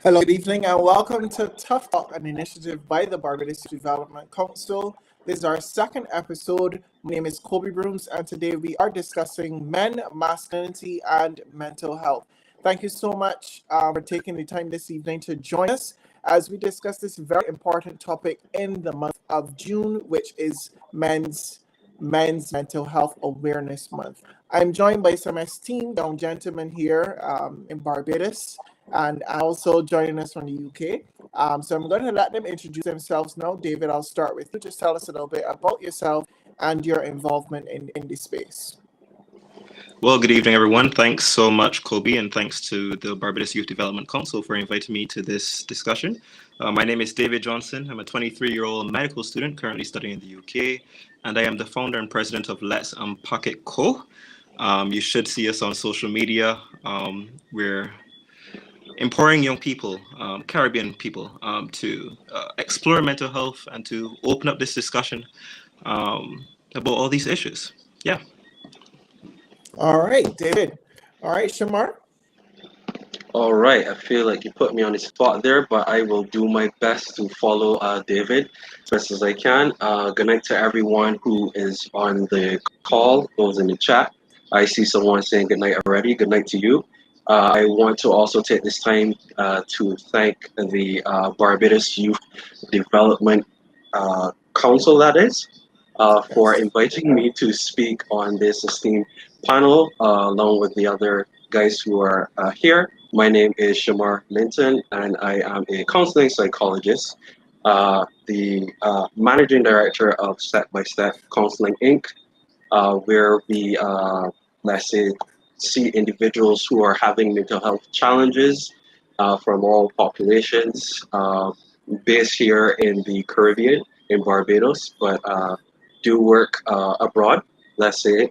Hello, good evening, and welcome to Tough Talk, an initiative by the Barbados Development Council. This is our second episode. My name is Kobe Brooms, and today we are discussing men, masculinity, and mental health. Thank you so much for taking the time this evening to join us as we discuss this very important topic in the month of June, which is Men's Mental Health Awareness Month. I'm joined by some esteemed young gentlemen here in Barbados and also joining us from the UK. So I'm going to let them introduce themselves now. David, I'll start with you. Just tell us a little bit about yourself and your involvement in this space. Well, good evening, everyone. Thanks so much, Kobe, and thanks to the Barbados Youth Development Council for inviting me to this discussion. My name is David Johnson. I'm a 23-year-old medical student currently studying in the UK, and I am the founder and president of Let's Unpack It Co. You should see us on social media. We're empowering young people, Caribbean people, to explore mental health and to open up this discussion about all these issues. Yeah. All right, David. All right, Shamar. All right, I feel like you put me on the spot there, but I will do my best to follow David as best as I can. Good night to everyone who is on the call, those in the chat. I see someone saying good night already. Good night to you. I want to also take this time to thank the Barbados Youth Development Council, that is, for inviting me to speak on this esteemed panel along with the other guys who are here. My name is Shamar Linton, and I am a counseling psychologist, the managing director of Step by Step Counseling Inc., where we, let's say, see individuals who are having mental health challenges from all populations, based here in the Caribbean, in Barbados, but do work abroad, let's say,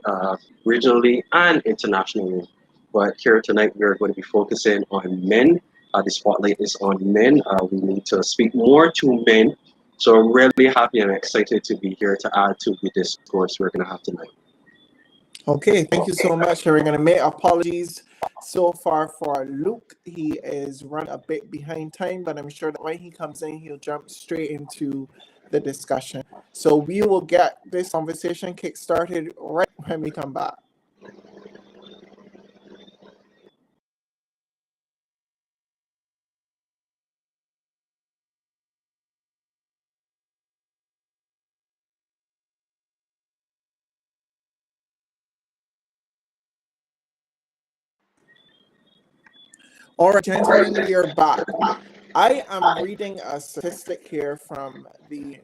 regionally and internationally. But here tonight, we're going to be focusing on men. The spotlight is on men. We need to speak more to men. So I'm really happy and excited to be here to add to the discourse we're going to have tonight. Okay, thank you so much. We're going to make apologies so far for Luke. He is run a bit behind time, but I'm sure that when he comes in, he'll jump straight into the discussion. So we will get this conversation kick-started right when we come back. All right, gentlemen, we are back. I am reading a statistic here from the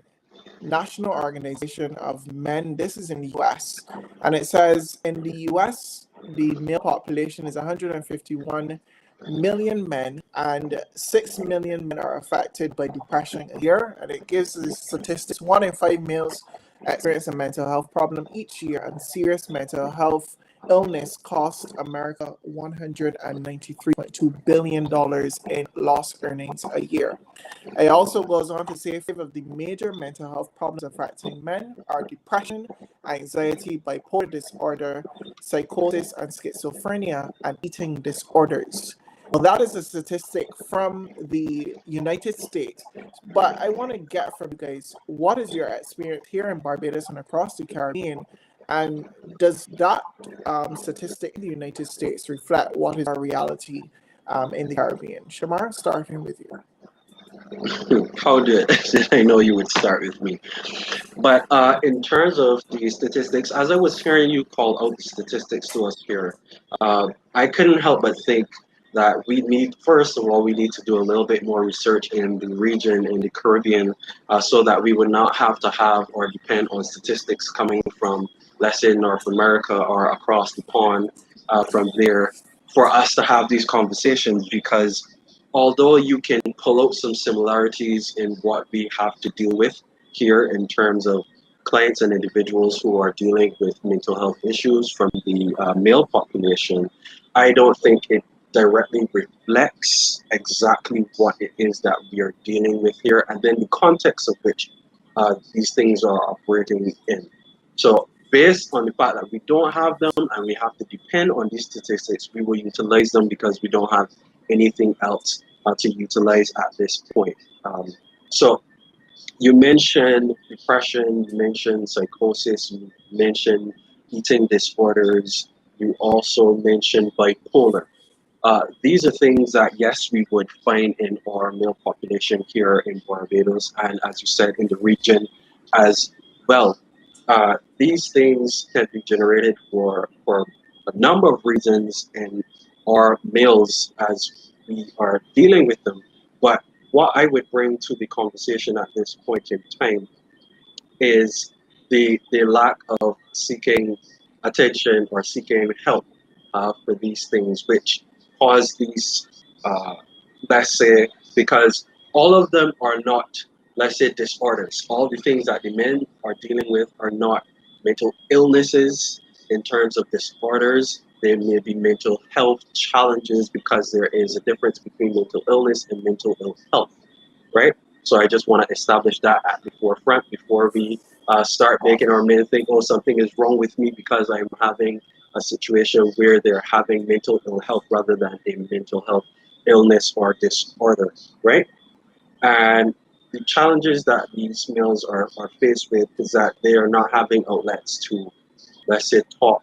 National Organization of Men. This is in the US, and it says in the US, the male population is 151 million men, and 6 million men are affected by depression a year. And it gives the statistics: 1 in 5 males experience a mental health problem each year, and serious mental health illness cost America $193.2 billion in lost earnings a year. It also goes on to say 5 of the major mental health problems affecting men are depression, anxiety, bipolar disorder, psychosis, and schizophrenia, and eating disorders. Well, that is a statistic from the United States. But I want to get from you guys, what is your experience here in Barbados and across the Caribbean? And does that statistic in the United States reflect what is our reality in the Caribbean? Shamar, starting with you. How did I know you would start with me? But in terms of the statistics, as I was hearing you call out the statistics to us here, I couldn't help but think that we need, first of all, we need to do a little bit more research in the region, in the Caribbean, so that we would not have to have or depend on statistics coming from, let's say, North America or across the pond from there for us to have these conversations. Because although you can pull out some similarities in what we have to deal with here in terms of clients and individuals who are dealing with mental health issues from the male population, I don't think it directly reflects exactly what it is that we are dealing with here, and then the context of which these things are operating in. So based on the fact that we don't have them and we have to depend on these statistics, we will utilize them because we don't have anything else to utilize at this point. So you mentioned depression, you mentioned psychosis, you mentioned eating disorders, you also mentioned bipolar. These are things that, yes, we would find in our male population here in Barbados, and as you said, in the region as well. These things can be generated for a number of reasons, and our males as we are dealing with them. But what I would bring to the conversation at this point in time is the lack of seeking attention or seeking help for these things, which cause these, uh, let's say, because all of them are not, let's say, disorders. All the things that the men are dealing with are not mental illnesses in terms of disorders. They may be mental health challenges because there is a difference between mental illness and mental ill health, right? So I just want to establish that at the forefront before we start making our men think, oh, something is wrong with me because I'm having a situation where they're having mental ill health rather than a mental health illness or disorder, right? And the challenges that these males are faced with is that they are not having outlets to, let's say, talk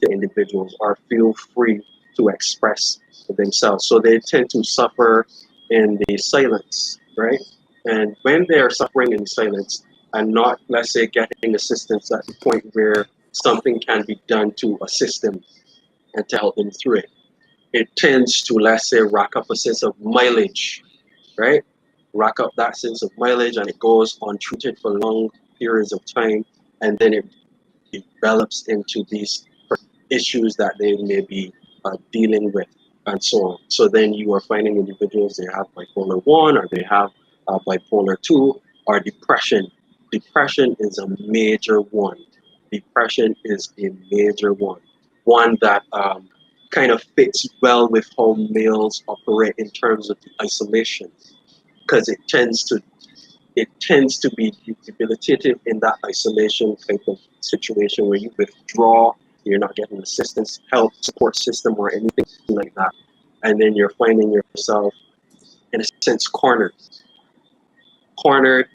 to individuals or feel free to express themselves. So they tend to suffer in the silence, right? And when they are suffering in silence and not, let's say, getting assistance at the point where something can be done to assist them and to help them through it, it tends to, let's say, rack up a sense of mileage, right? Rack up that sense of mileage, and it goes untreated for long periods of time, and then it develops into these issues that they may be dealing with, and so on. So then you are finding individuals, they have bipolar 1 or they have bipolar 2 or depression. Depression is a major one. Depression is a major one. One that kind of fits well with how males operate in terms of the isolation, because it tends to be debilitative in that isolation type of situation where you withdraw, you're not getting assistance, help, support system, or anything like that. And then you're finding yourself, in a sense, cornered,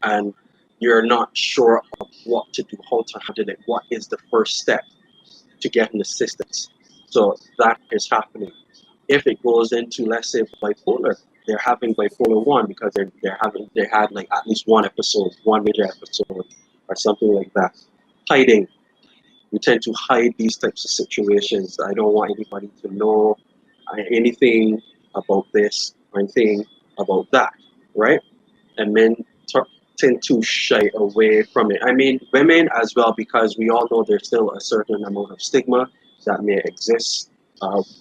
and you're not sure of what to do, how to handle it, what is the first step to getting assistance. So that is happening. If it goes into, let's say, bipolar, they're having bipolar 1 because they had like at least one episode, one major episode or something like that. Hiding. We tend to hide these types of situations. I don't want anybody to know anything about this or anything about that, right? And men tend to shy away from it. I mean, women as well, because we all know there's still a certain amount of stigma that may exist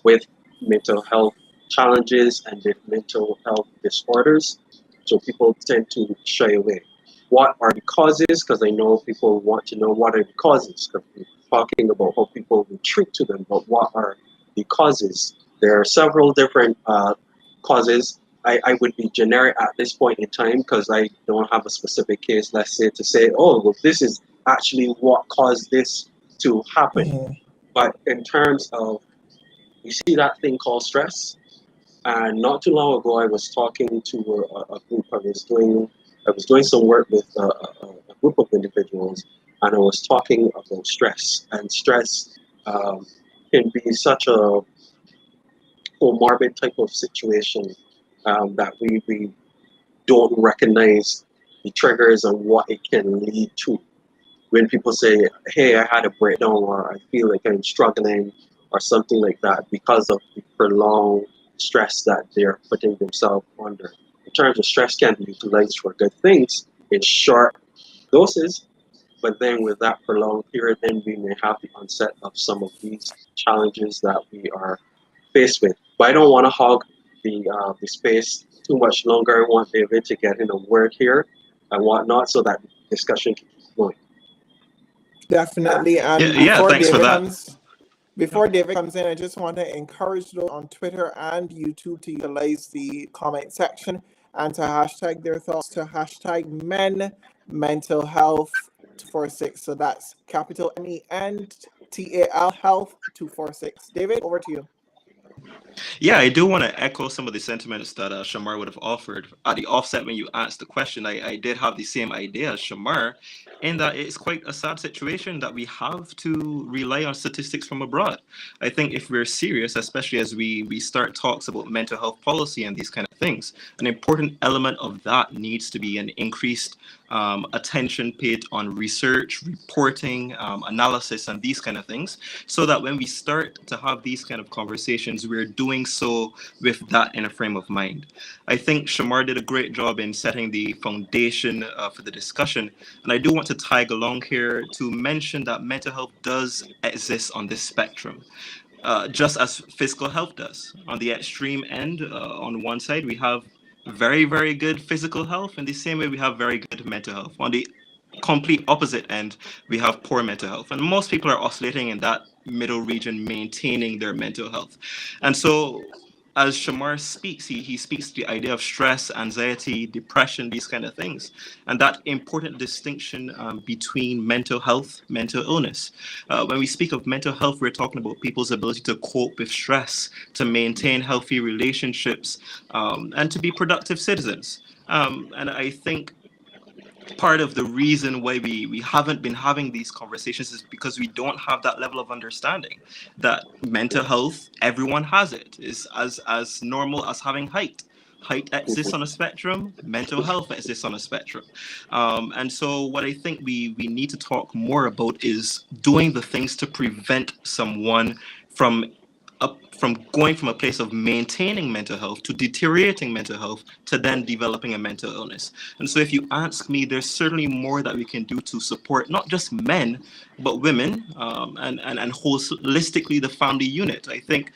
with mental health challenges and with mental health disorders. So people tend to shy away. What are the causes? Because I know people want to know what are the causes. Because we're talking about how people retreat to them, but what are the causes? There are several different causes. I would be generic at this point in time because I don't have a specific case, let's say, to say, oh, well, this is actually what caused this to happen. Mhm. But in terms of, you see that thing called stress, and not too long ago, I was talking to a group. I was doing some work with a group of individuals, and I was talking about stress. And stress um, can be such a comorbid type of situation that we don't recognize the triggers and what it can lead to. When people say, hey, I had a breakdown, or I feel like I'm struggling, or something like that, because of the prolonged stress that they're putting themselves under. In terms of stress can be utilized for good things in short doses, but then with that prolonged period, then we may have the onset of some of these challenges that we are faced with. But I don't want to hog the space too much longer. I want David to get in a word here and whatnot so that the discussion can keep going. Definitely. And Yeah, thanks for that. before David comes in, I just want to encourage those on Twitter and YouTube to utilize the comment section and to hashtag their thoughts to hashtag men mental health 246. So that's capital MENTAL health 246. David, over to you. Yeah, I do want to echo some of the sentiments that Shamar would have offered. At the offset, when you asked the question, I did have the same idea as Shamar, in that it's quite a sad situation that we have to rely on statistics from abroad. I think if we're serious, especially as we start talks about mental health policy and these kind of things, an important element of that needs to be an increased attention paid on research, reporting, analysis, and these kind of things, so that when we start to have these kind of conversations, we're doing so with that in a frame of mind. I think Shamar did a great job in setting the foundation for the discussion. And I do want to tag along here to mention that mental health does exist on this spectrum, just as physical health does. On the extreme end, on one side, we have very, very good physical health, in the same way we have very good mental health. On the complete opposite end, we have poor mental health. And most people are oscillating in that middle region, maintaining their mental health. And so, as Shamar speaks, he speaks to the idea of stress, anxiety, depression, these kind of things, and that important distinction between mental health, mental illness. When we speak of mental health, we're talking about people's ability to cope with stress, to maintain healthy relationships, and to be productive citizens. And I think part of the reason why we haven't been having these conversations is because we don't have that level of understanding that mental health, everyone has it, is as normal as having height exists on a spectrum, mental health exists on a spectrum. And so what I think we need to talk more about is doing the things to prevent someone from from going from a place of maintaining mental health to deteriorating mental health to then developing a mental illness. And so if you ask me, there's certainly more that we can do to support not just men, but women, and holistically the family unit. I think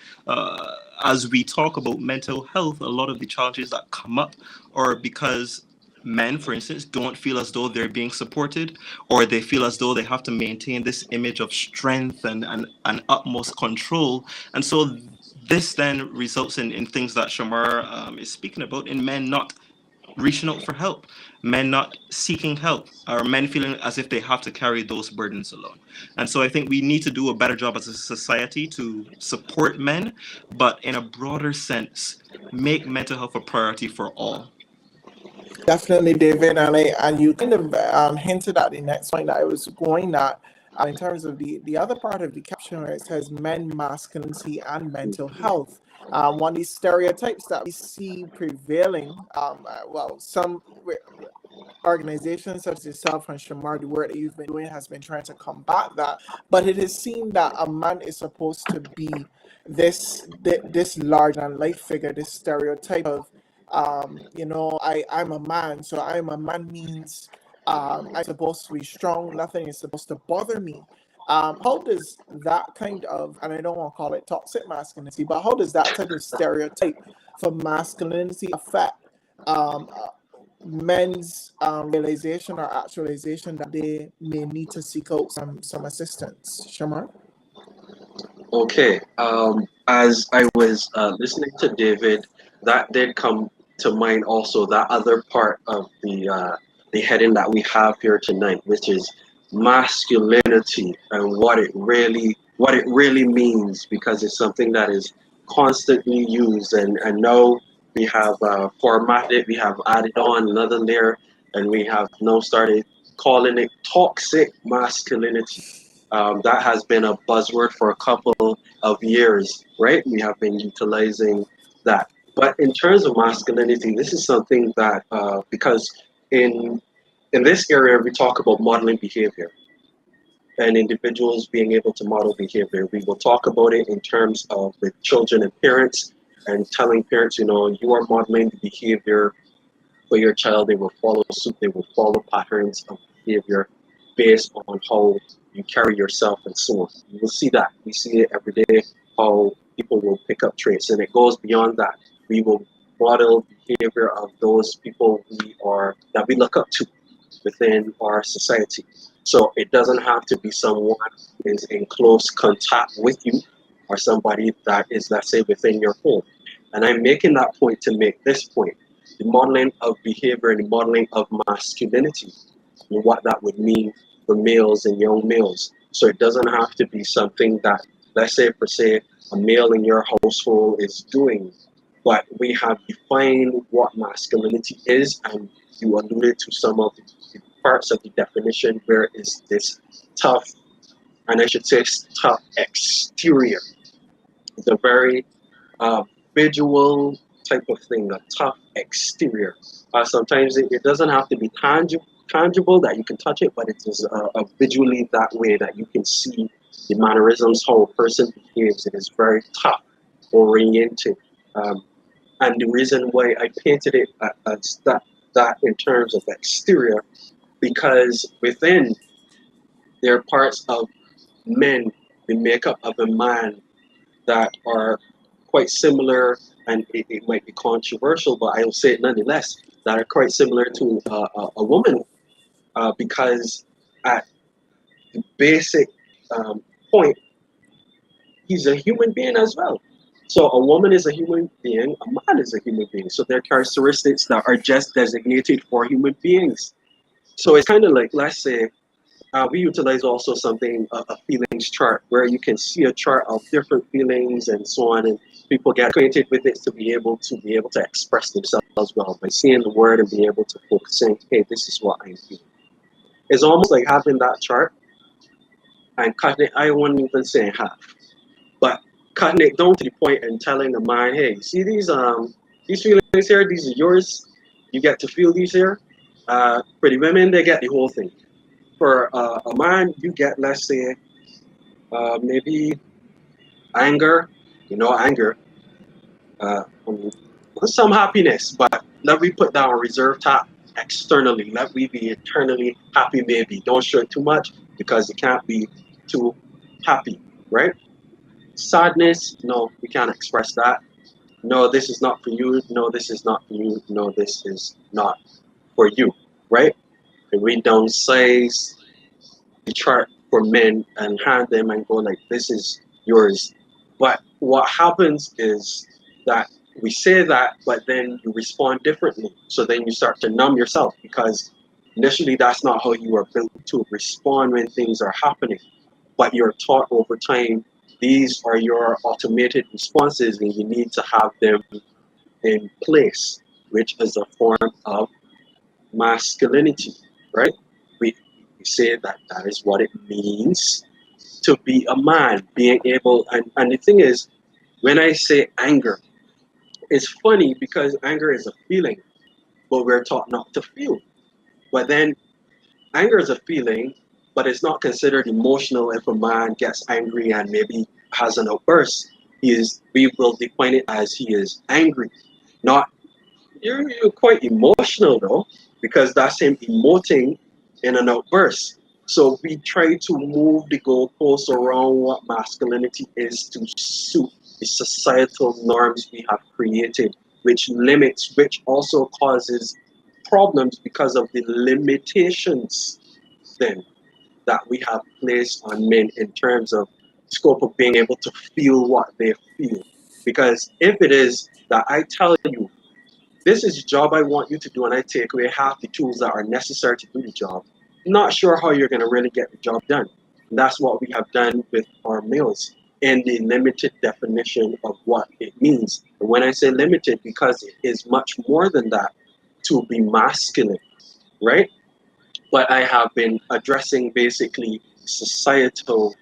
as we talk about mental health, a lot of the challenges that come up are because men, for instance, don't feel as though they're being supported, or they feel as though they have to maintain this image of strength and utmost control. And so this then results in things that Shamar is speaking about, in men not reaching out for help, men not seeking help, or men feeling as if they have to carry those burdens alone. And so I think we need to do a better job as a society to support men, but in a broader sense, make mental health a priority for all. Definitely, David, and you kind of hinted at the next point that I was going at, in terms of the other part of the caption where it says men, masculinity, and mental health. One of these stereotypes that we see prevailing, some organizations such as yourself and Shamar, the work that you've been doing has been trying to combat that. But it is seen that a man is supposed to be this large and light figure, this stereotype of, I'm a man, so I'm a man means I'm supposed to be strong, nothing is supposed to bother me. How does that kind of, and I don't want to call it toxic masculinity, but how does that type of stereotype for masculinity affect um, men's realization or actualization that they may need to seek out some assistance? Shamar? Okay. As I was listening to David, that did come to mind also. That other part of the heading that we have here tonight, which is masculinity and what it really means, because it's something that is constantly used, and now we have formatted, we have added on another layer, and we have now started calling it toxic masculinity. That has been a buzzword for a couple of years, right? We have been utilizing that. But in terms of masculinity, this is something that because in in this area we talk about modeling behavior and individuals being able to model behavior. We will talk about it in terms of with children and parents, and telling parents, you are modeling the behavior for your child. They will follow suit. They will follow patterns of behavior based on how you carry yourself and so on. You will see that. We see it every day, how people will pick up traits. And it goes beyond that. We will model behavior of those people that we look up to within our society. So it doesn't have to be someone who is in close contact with you, or somebody that is, let's say, within your home. And I'm making that point to make this point: the modeling of behavior and the modeling of masculinity, and what that would mean for males and young males. So it doesn't have to be something that, let's say, per se, a male in your household is doing. But we have defined what masculinity is, and you alluded to some of the parts of the definition where is this tough, and I should say tough exterior. It's a very visual type of thing, a tough exterior. Sometimes it doesn't have to be tangible that you can touch it, but it is visually that way that you can see the mannerisms, how a person behaves. It is very tough, oriented. Um, and the reason why I painted it as that in terms of exterior, because within there are parts of men, the makeup of a man that are quite similar, and it might be controversial, but I will say it nonetheless, that are quite similar to a woman, because at the basic um, point, he's a human being as well. So a woman is a human being, a man is a human being. So there are characteristics that are just designated for human beings. So it's kind of like, let's say, we utilize also something, a feelings chart, where you can see a chart of different feelings and so on, and people get acquainted with it to be able to express themselves well by seeing the word and be able to focus in, hey, this is what I'm feeling. It's almost like having that chart and cutting it. I wouldn't even say in half, but cutting it down to the point and telling the mind, hey, see these feelings here, these are yours. You get to feel these here. For the women, they get the whole thing. For a man, you get, let's say, maybe anger, anger, um, some happiness, but let me put down a reserve top externally. Let me be internally happy, maybe. Don't show it too much because it can't be too happy, right? Sadness, no, we can't express that. No, this is not for you. No, this is not for you. No, this is not for you, right? And we don't size the chart for men and hand them and go like, this is yours. But what happens is that we say that, but then you respond differently. So then you start to numb yourself because initially that's not how you are built to respond when things are happening. But you're taught over time, these are your automated responses and you need to have them in place, which is a form of masculinity, right? We say that that is what it means to be a man, being able, and the thing is, when I say anger, it's funny because anger is a feeling, but we're taught not to feel. But then anger is a feeling, but it's not considered emotional if a man gets angry and maybe has an outburst. We will define it as he is angry, not you're quite emotional though, because that's him emoting in an outburst. So we try to move the goalposts around what masculinity is to suit the societal norms we have created, which limits, which also causes problems because of the limitations then that we have placed on men in terms of scope of being able to feel what they feel. Because if it is that I tell you this is the job I want you to do, and I take away half the tools that are necessary to do the job. Not sure how you're going to really get the job done. And that's what we have done with our males in the limited definition of what it means. And when I say limited, because it is much more than that to be masculine, right? But I have been addressing basically societal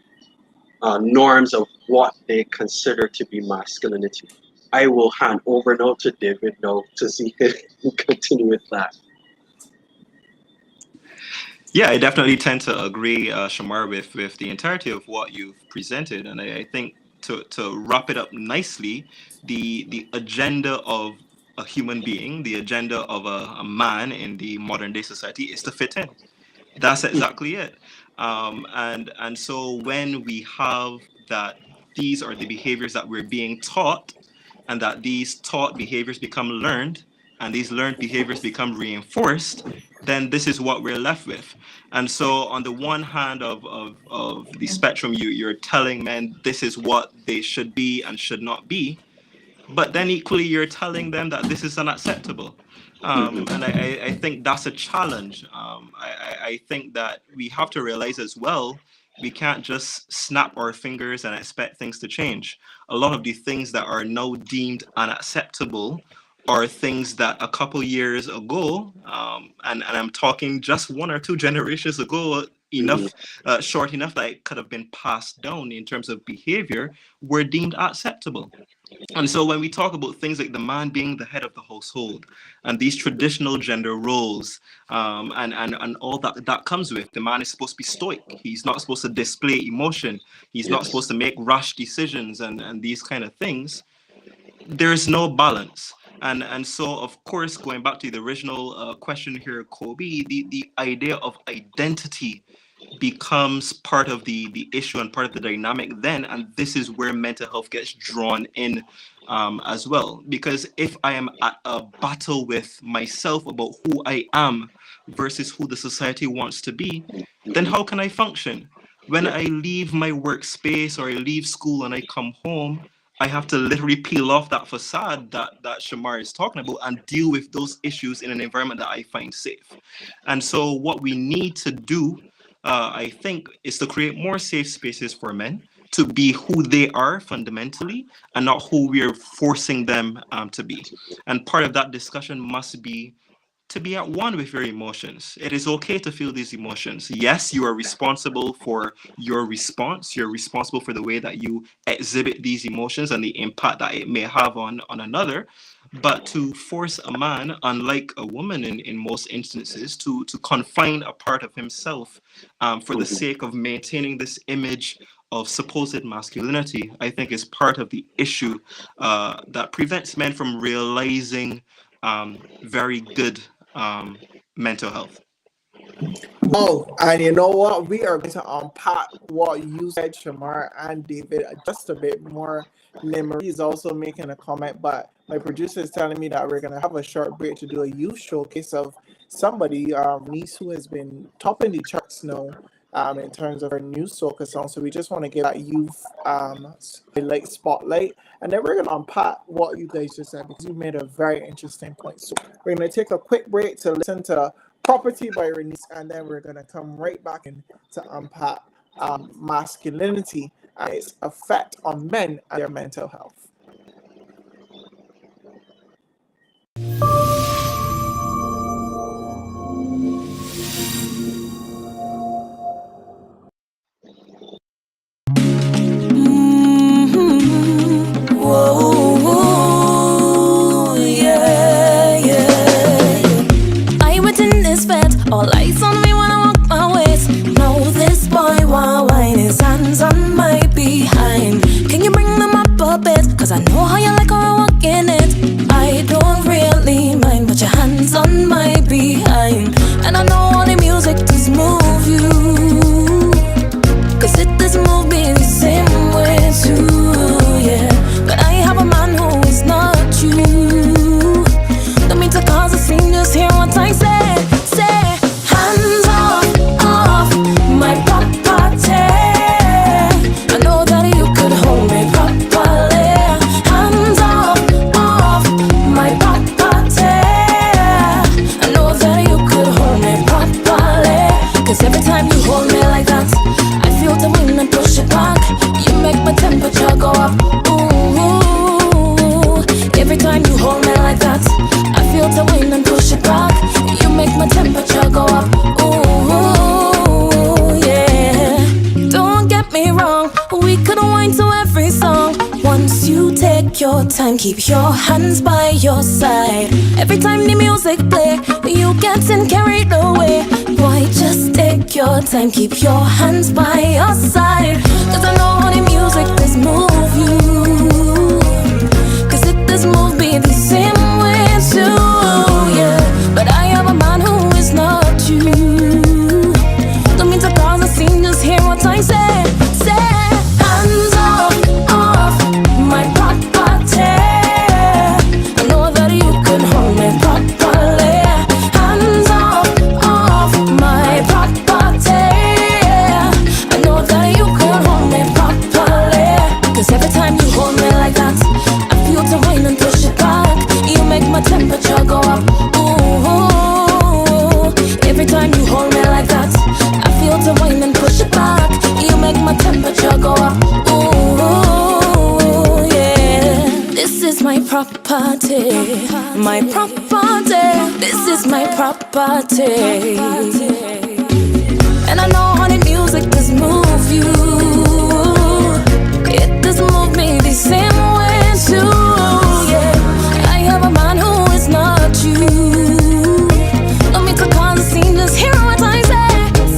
norms of what they consider to be masculinity. I will hand over now to David now to see if he can continue with that. Yeah, I definitely tend to agree, Shamar, with the entirety of what you've presented, and I think to wrap it up nicely, the agenda of a human being, the agenda of a man in the modern day society is to fit in. That's exactly it. And so when we have that these are the behaviors that we're being taught, and that these taught behaviors become learned, and these learned behaviors become reinforced, then this is what we're left with. And so on the one hand of the spectrum, you're telling men this is what they should be and should not be, but then equally you're telling them that this is unacceptable. And I think that's a challenge. I think that we have to realize as well We can't just snap our fingers and expect things to change. A lot of the things that are now deemed unacceptable are things that a couple years ago, and I'm talking just 1 or 2 generations ago, Mm-hmm. short enough that it could have been passed down in terms of behavior, were deemed acceptable. And so when we talk about things like the man being the head of the household and these traditional gender roles, and all that comes with, the man is supposed to be stoic. He's not supposed to display emotion. He's not Yes. supposed to make rash decisions and these kind of things. There's no balance. And so, of course, going back to the original question here, Kobe, the idea of identity becomes part of the issue and part of the dynamic then, and this is where mental health gets drawn in as well, because if I am at a battle with myself about who I am versus who the society wants to be, then Mm-hmm. how can I function when Yeah. I leave my workspace or I leave school and I come home? I have to literally peel off that facade that Shamar is talking about and deal with those issues in an environment that I find safe. And so what we need to do, I think, is to create more safe spaces for men to be who they are fundamentally and not who we are forcing them to be. And part of that discussion must be to be at one with your emotions. It is okay to feel these emotions. Yes, you are responsible for your response. You're responsible for the way that you exhibit these emotions and the impact that it may have on another. But to force a man, unlike a woman in most instances, to confine a part of himself for the Mm-hmm. sake of maintaining this image of supposed masculinity, I think is part of the issue that prevents men from realizing very good mental health. Oh, and you know what? We are going to unpack what you said, Shamar and David, just a bit more. Memory is also making a comment, but my producer is telling me that we're going to have a short break to do a youth showcase of somebody, niece who has been topping the charts now. In terms of her new soca song, so we just want to give that youth like spotlight, and then we're gonna unpack what you guys just said because you made a very interesting point. So we're gonna take a quick break to listen to Property by Renice, and then we're gonna come right back in to unpack masculinity and its effect on men and their mental health. Whoa, yeah, yeah. I went in this bed, all eyes on me when I walk my ways. Know this boy while wine his hands on my behind. Can you bring them up a bit? Cause I know how you like how I walk in it. I don't really mind, but your hands on my behind. And I know all the music does move you, cause it does move me the same way too, yeah. But I have a man who is not you. Don't mean to cause a scene, just hear what I say. Say, hands off my property. I know that you could hold me properly. Hands off my property. I know that you could hold me properly. Cause every time you hold me like that, I feel the wind and push it back. You make my temperature go up. Ooh, every time you hold me like that, I feel the wind and push it back. You make my temperature go up. Ooh, yeah. Don't get me wrong, we could wind to every song. Once you take your time, keep your hands by your side. Every time the music play, you getting carried away. Boy, just take your time, keep your hands by your side. Cause I know how the music does move you, cause it does move me the same way too, yeah. But I have a man who is not you. Don't mean to cause a scene, just hear what I say. Say, hands off my property. I know that you can hold me properly. Hands off my property. I know that you can hold me properly. Cause every time you hold me like that, I feel the wind and push it back. You make my temperature go up. Ooh, every time you hold me like that, I feel the wind and push it back. You property, my property. This is my property. And I know honey music does move you. It does move me the same way too. Yeah, I have a man who is not you. Don't mean to cause a scene, just hear what I say.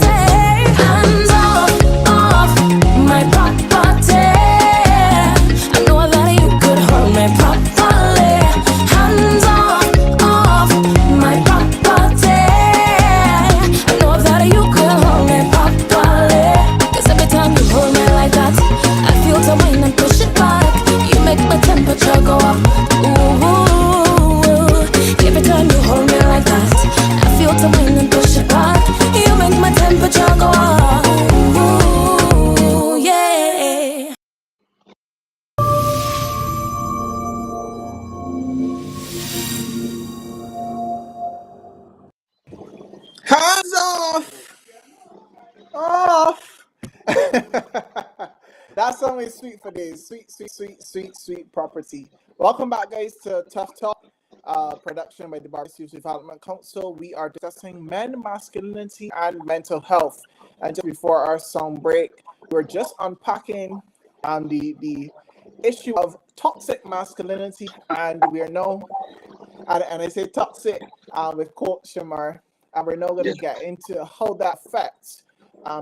Say, hands off my property. I know that you could hold me properly. Hands off my property. I know that you could hold me properly. 'Cause every time you hold me like that, I feel the wind and push it back. You make my temperature go up. Ooh, every time you hold me like that, I feel the wind and push it back. You make my temperature go up. Ooh, yeah. Hands off! Off! That song is sweet for days. Sweet property. Welcome back, guys, to Tough Talk, production by the Barbados Youth Development Council. We are discussing men, masculinity, and mental health. And just before our song break, we're just unpacking the issue of toxic masculinity, and we are now, and I say toxic with Coach Shamar, and we're now going to get into how that affects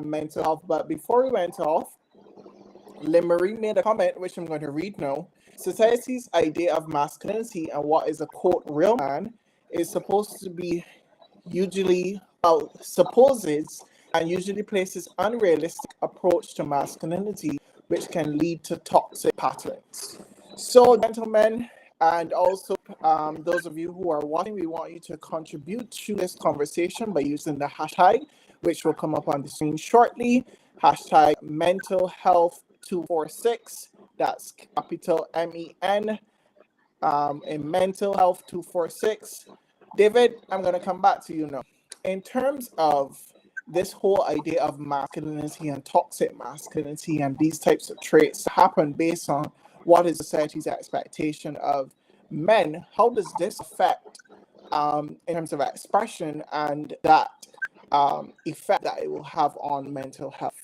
mental health. But before we went off, Limarie made a comment, which I'm going to read now. Society's idea of masculinity and what is a quote real man is supposed to be usually, supposes and usually places unrealistic approach to masculinity, which can lead to toxic patterns. So, gentlemen, and also those of you who are watching, we want you to contribute to this conversation by using the hashtag, which will come up on the screen shortly. Hashtag mental health 246. That's capital MEN in mental health 246. David, I'm going to come back to you now. In terms of this whole idea of masculinity and toxic masculinity and these types of traits happen based on what is society's expectation of men, how does this affect in terms of expression and that effect that it will have on mental health?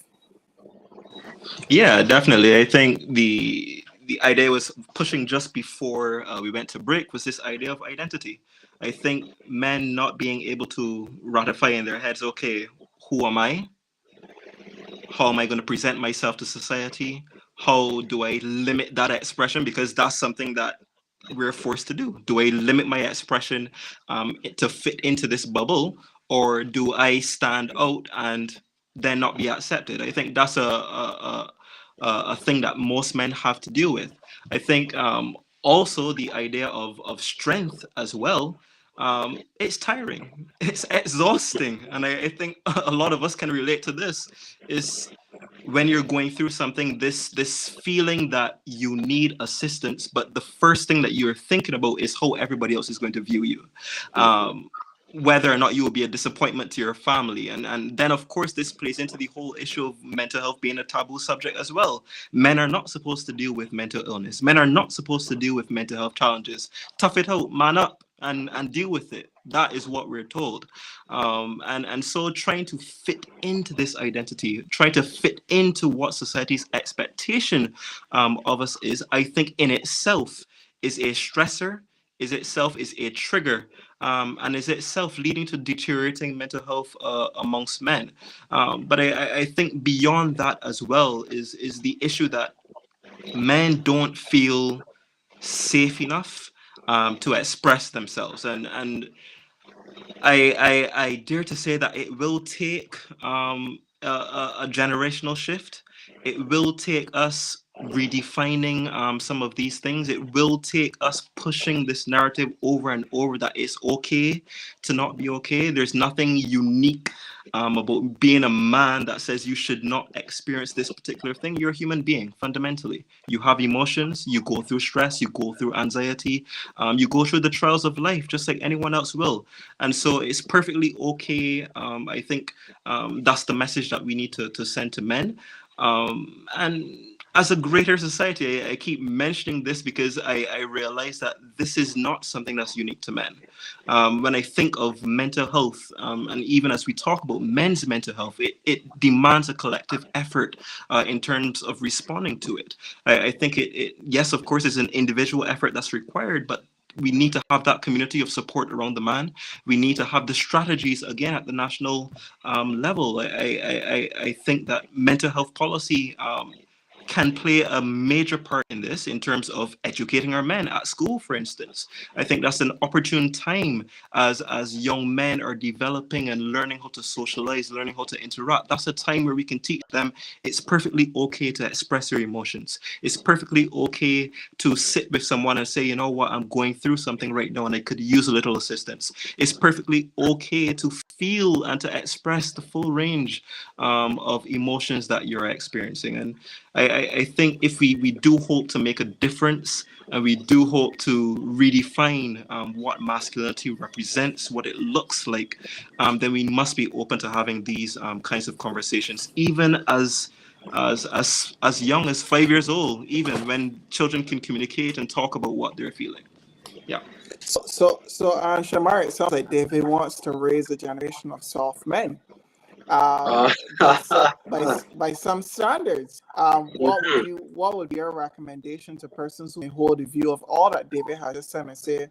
Yeah, definitely. I think the idea was pushing just before we went to break was this idea of identity. I think men not being able to ratify in their heads, okay, who am I? How am I going to present myself to society? How do I limit that expression? Because that's something that we're forced to do. Do I limit my expression to fit into this bubble, or do I stand out and then not be accepted? I think that's a thing that most men have to deal with. I think also the idea of strength as well. It's tiring, it's exhausting, and I think a lot of us can relate to this. Is when you're going through something, this feeling that you need assistance, but the first thing that you're thinking about is how everybody else is going to view you, whether or not you will be a disappointment to your family. And then of course this plays into the whole issue of mental health being a taboo subject as well. Men are not supposed to deal with mental illness. Men are not supposed to deal with mental health challenges. Tough it out, man up, and deal with it. That is what we're told. And so trying to fit into this identity, trying to fit into what society's expectation of us is, I think in itself is a stressor, is itself is a trigger, and is itself leading to deteriorating mental health amongst men. But I think beyond that as well is the issue that men don't feel safe enough to express themselves, and I dare to say that it will take a generational shift. It will take us redefining some of these things. It will take us pushing this narrative over and over that it's okay to not be okay. There's nothing unique about being a man that says you should not experience this particular thing. You're a human being, fundamentally. You have emotions, you go through stress, you go through anxiety, you go through the trials of life just like anyone else will. And so it's perfectly okay. I think that's the message that we need to send to men. And as a greater society, I keep mentioning this because I realize that this is not something that's unique to men. When I think of mental health, and even as we talk about men's mental health, it demands a collective effort in terms of responding to it. I think yes, of course, it's an individual effort that's required, but we need to have that community of support around the man. We need to have the strategies again at the national level. I think that mental health policy can play a major part in this in terms of educating our men at school, for instance. I think that's an opportune time as young men are developing and learning how to socialize, learning how to interact. That's a time where we can teach them it's perfectly okay to express your emotions. It's perfectly okay to sit with someone and say, you know what, I'm going through something right now and I could use a little assistance. It's perfectly okay to feel and to express the full range of emotions that you're experiencing. And I think if we do hope to make a difference and we do hope to redefine what masculinity represents, what it looks like, then we must be open to having these kinds of conversations, even as young as 5 years old, even when children can communicate and talk about what they're feeling. Yeah. So, Shamar, it sounds like David wants to raise a generation of soft men. Uh, By some standards, what would be your recommendation to persons who may hold the view of all that David has just said and say,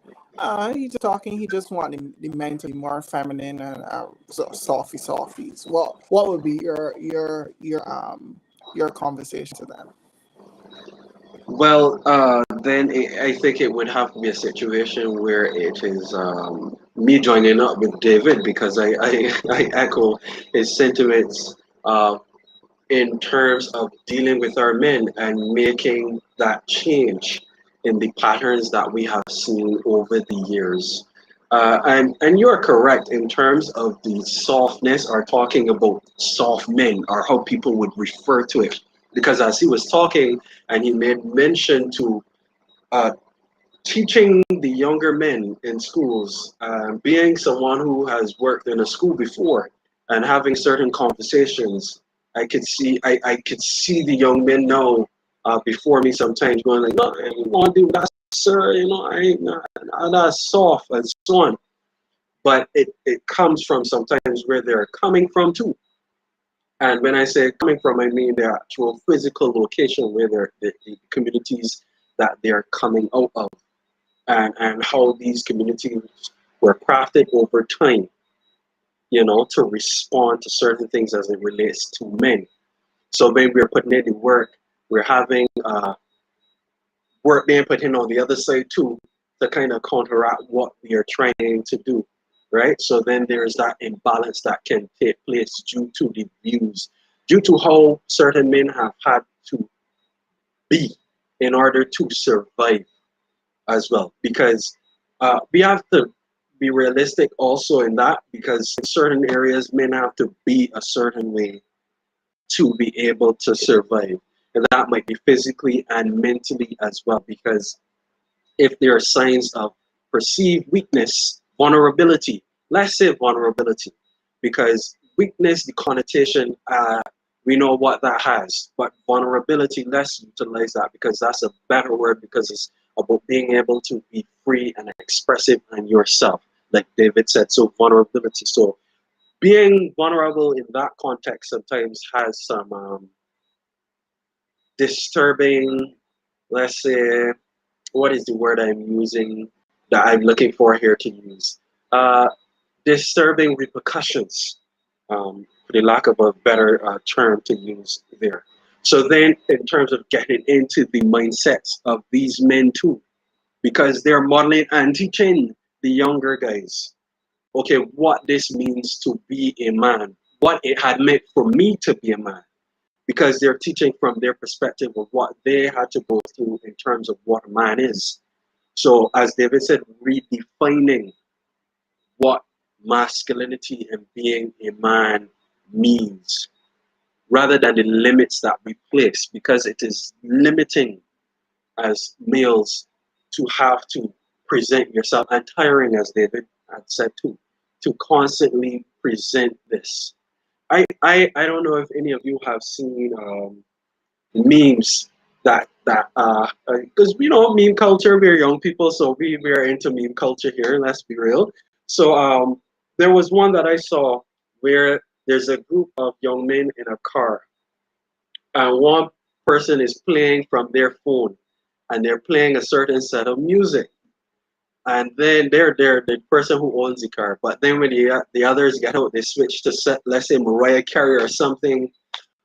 he's just talking, he just wants the men to be more feminine and so softies. What would be your conversation to them? Well, then I think it would have to be a situation where it is me joining up with David because I echo his sentiments in terms of dealing with our men and making that change in the patterns that we have seen over the years. And you're correct in terms of the softness or talking about soft men or how people would refer to it. Because as he was talking and he made mention to uh, teaching the younger men in schools, being someone who has worked in a school before and having certain conversations, I could see the young men now before me sometimes going like, no, I don't want to do that, sir. You know, I ain't not soft and so on. But it comes from sometimes where they're coming from too. And when I say coming from, I mean the actual physical location where they're the communities that they're coming out of and how these communities were crafted over time, to respond to certain things as it relates to men. So when we're putting in the work, we're having work being put in on the other side too to kind of counteract what we are trying to do, right? So then there's that imbalance that can take place due to the views, due to how certain men have had to be in order to survive as well. Because we have to be realistic also in that, because in certain areas men have to be a certain way to be able to survive. And that might be physically and mentally as well, because if there are signs of perceived weakness, vulnerability, let's say vulnerability, because weakness, the connotation, we know what that has, but vulnerability, let's utilize that because that's a better word, because it's about being able to be free and expressive and yourself, like David said. So vulnerability. So being vulnerable in that context sometimes has some disturbing, let's say, what is the word I'm using that I'm looking for here to use? Disturbing repercussions, for the lack of a better term to use there. So then, in terms of getting into the mindsets of these men too, because they're modeling and teaching the younger guys, okay, what this means to be a man, what it had meant for me to be a man, because they're teaching from their perspective of what they had to go through in terms of what a man is. So, as David said, redefining what masculinity and being a man means, rather than the limits that we place, because it is limiting as males to have to present yourself, and tiring, as David had said too, to constantly present this. I don't know if any of you have seen memes because meme culture, we're young people, so we're into meme culture here. Let's be real. So there was one that I saw where there's a group of young men in a car, and one person is playing from their phone, and they're playing a certain set of music, and then they're the person who owns the car. But then when the others get out, they switch to set, let's say Mariah Carey or something,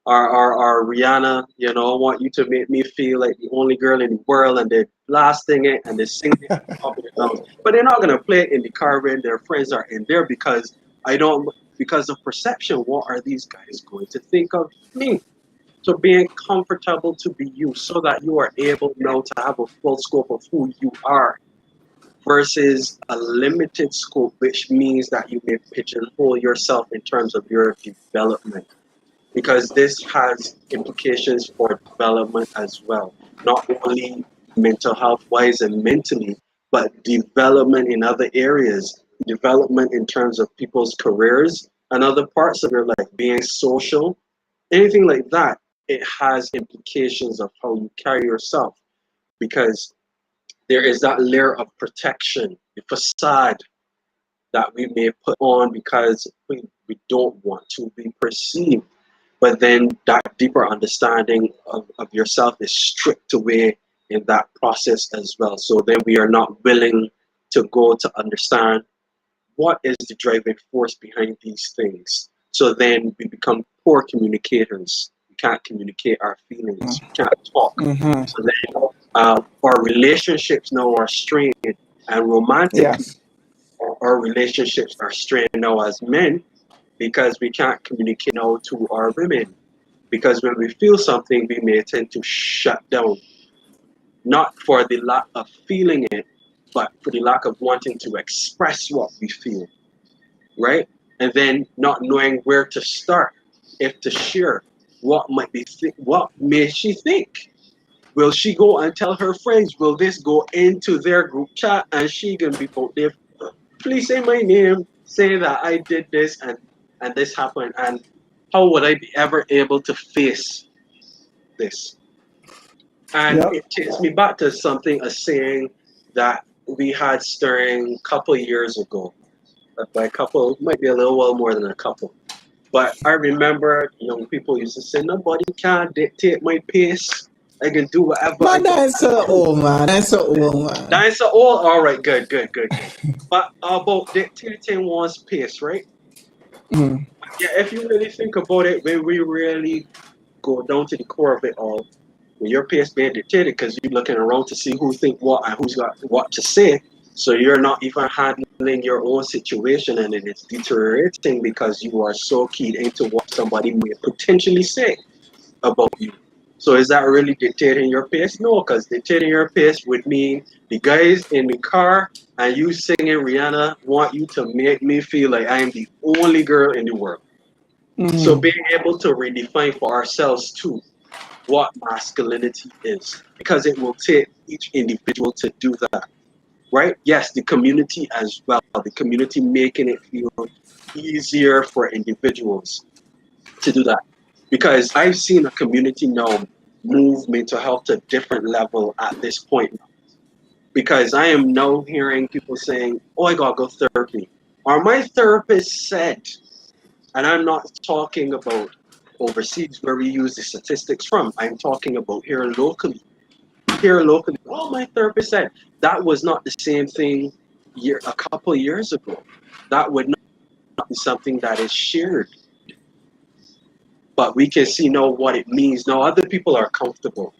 or Rihanna, I want you to make me feel like the only girl in the world, and they're blasting it and they're singing it at the top of their lungs. But they're not gonna play it in the car when their friends are in there because of perception. What are these guys going to think of me? So being comfortable to be you, so that you are able now to have a full scope of who you are, versus a limited scope, which means that you may pigeonhole yourself in terms of your development, because this has implications for development as well, not only mental health wise and mentally, but development in other areas, development in terms of people's careers and other parts of your life, being social, anything like that. It has implications of how you carry yourself, because there is that layer of protection, the facade that we may put on because we don't want to be perceived. But then that deeper understanding of yourself is stripped away in that process as well. So then we are not willing to go to understand what is the driving force behind these things. So then we become poor communicators. We can't communicate our feelings. We can't talk. Mm-hmm. So then our relationships now are strained, and romantically, Yes. our relationships are strained now as men, because we can't communicate now to our women. Because when we feel something, we may tend to shut down, not for the lack of feeling it, but for the lack of wanting to express what we feel, right? And then not knowing where to start, if to share, what may she think? Will she go and tell her friends? Will this go into their group chat and she can be out there? Please say my name, say that I did this and this happened, and how would I be ever able to face this? And Yep. it takes me back to something, a saying that we had stirring a couple years ago. By a couple, it might be a little while more than a couple. But I remember young people used to say, nobody can dictate my pace. I can do whatever I Man, want that's to so do. old, man. That's so old, man. That's all right, good. But about dictating one's pace, right? Mm. Yeah, if you really think about it, when we really go down to the core of it all, when your pace being dictated because you're looking around to see who think what and who's got what to say, so you're not even handling your own situation, and it is deteriorating because you are so keyed into what somebody may potentially say about you. So is that really dictating your pace? No, because dictating your pace would mean the guys in the car and you singing Rihanna want you to make me feel like I am the only girl in the world. So Mm. being able to redefine for ourselves too what masculinity is, because it will take each individual to do that, right? Yes, the community as well, the community making it feel easier for individuals to do that, because I've seen a community now move mental health to a different level at this point, because I am now hearing people saying, oh, I gotta go therapy, or my therapist said, and I'm not talking about overseas where we use the statistics from, I'm talking about here locally. Here locally, oh, my therapist said. That was not the same thing a couple of years ago. That would not be something that is shared, but we can see now what it means. Now other people are comfortable.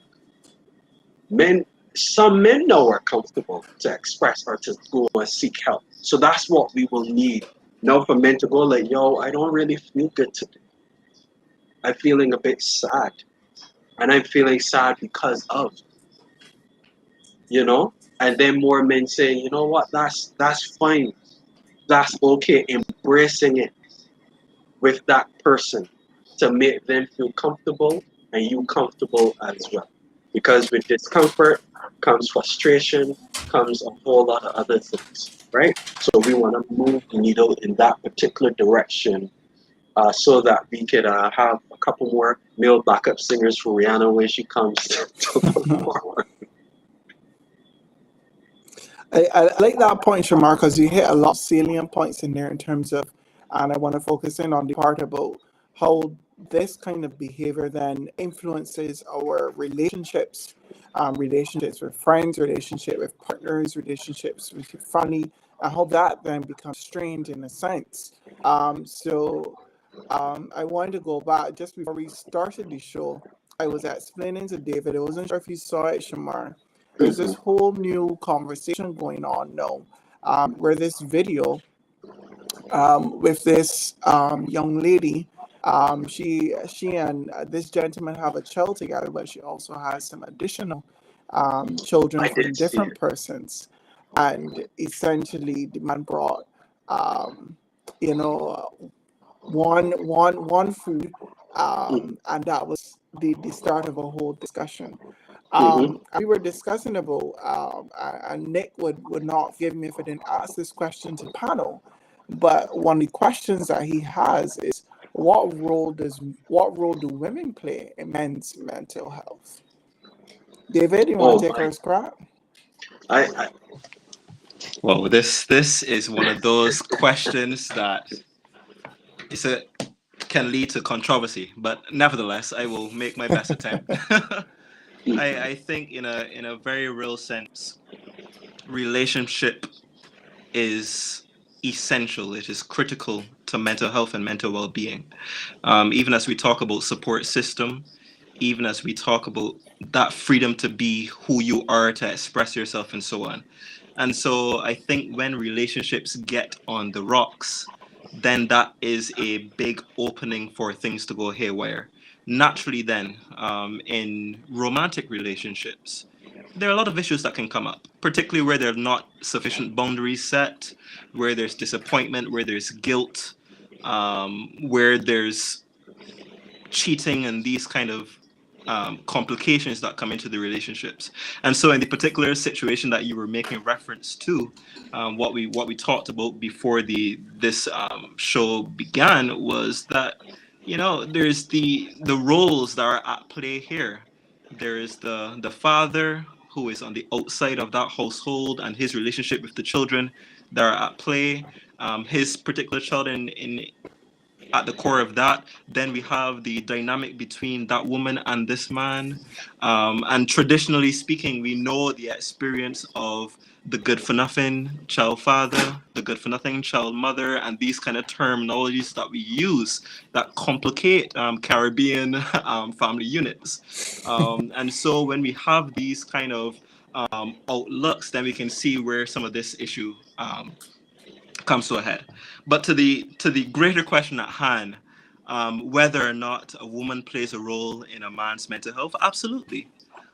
Men, some men now are comfortable to express or to go and seek help. So that's what we will need now, for men to go like, yo, I don't really feel good today. I'm feeling a bit sad, and I'm feeling sad because of, you know. And then more men saying, you know what, that's fine, that's okay, embracing it with that person to make them feel comfortable and you comfortable as well. Because with discomfort comes frustration, comes a whole lot of other things, right? So we want to move the needle in that particular direction, so that we could have a couple more male backup singers for Rihanna when she comes to perform. I like that point, Shamar, because you hit a lot of salient points in there in terms of, and I want to focus in on the part about how this kind of behavior then influences our relationships, relationships with friends, relationship with partners, relationships with your family, and how that then becomes strained in a sense. I wanted to go back just before we started the show. I was explaining to David, I wasn't sure if you saw it, Shamar. There's this whole new conversation going on now, where this video with this young lady, she and this gentleman have a child together, but she also has some additional children I from did see different it. persons, and essentially the man brought you know one food, and that was the start of a whole discussion. Mm-hmm. We were discussing about, and Nick would not forgive me if I didn't ask this question to the panel, but one of the questions that he has is, what role do women play in men's mental health? David, you want Oh to take my! first crack? I Well, this is one of those questions that it's a can lead to controversy, but nevertheless, I will make my best attempt. I think in a very real sense, relationship is essential. It is critical to mental health and mental well-being. Even as we talk about support system, even as we talk about that freedom to be who you are, to express yourself, and so on. And so I think when relationships get on the rocks, then that is a big opening for things to go haywire. Naturally, then, in romantic relationships, there are a lot of issues that can come up, particularly where there are not sufficient boundaries set, where there's disappointment, where there's guilt, where there's cheating and these kind of complications that come into the relationships. And so, in the particular situation that you were making reference to, what we talked about before this show began was that there's the roles that are at play here. There is the father who is on the outside of that household and his relationship with the children that are at play. His particular child in at the core of that. Then we have the dynamic between that woman and this man. And traditionally speaking, we know the experience of the good for nothing child father, the good for nothing child mother, and these kind of terminologies that we use that complicate Caribbean family units. And so when we have these kind of outlooks, then we can see where some of this issue comes to a head. But to the greater question at hand, whether or not a woman plays a role in a man's mental health, absolutely.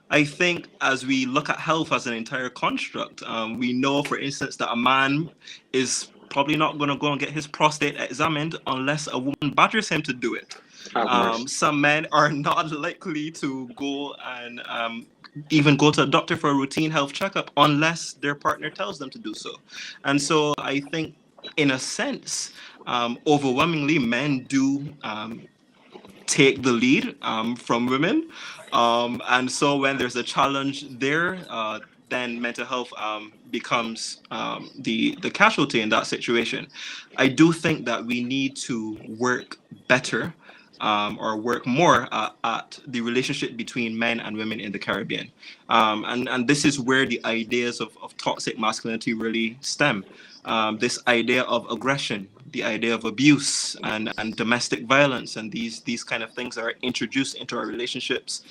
I think as we look at health as an entire construct, we know, for instance, that a man is probably not going to go and get his prostate examined unless a woman badgers him to do it. have mercy. Some men are not likely to go and even go to a doctor for a routine health checkup unless their partner tells them to do so. And so I think, in a sense, overwhelmingly, men do take the lead from women. And so when there's a challenge there, then mental health becomes the casualty in that situation. I do think that we need to work better or work more at the relationship between men and women in the Caribbean. And this is where the ideas of toxic masculinity really stem. This idea of aggression, the idea of abuse and domestic violence, and these kind of things are introduced into our relationships.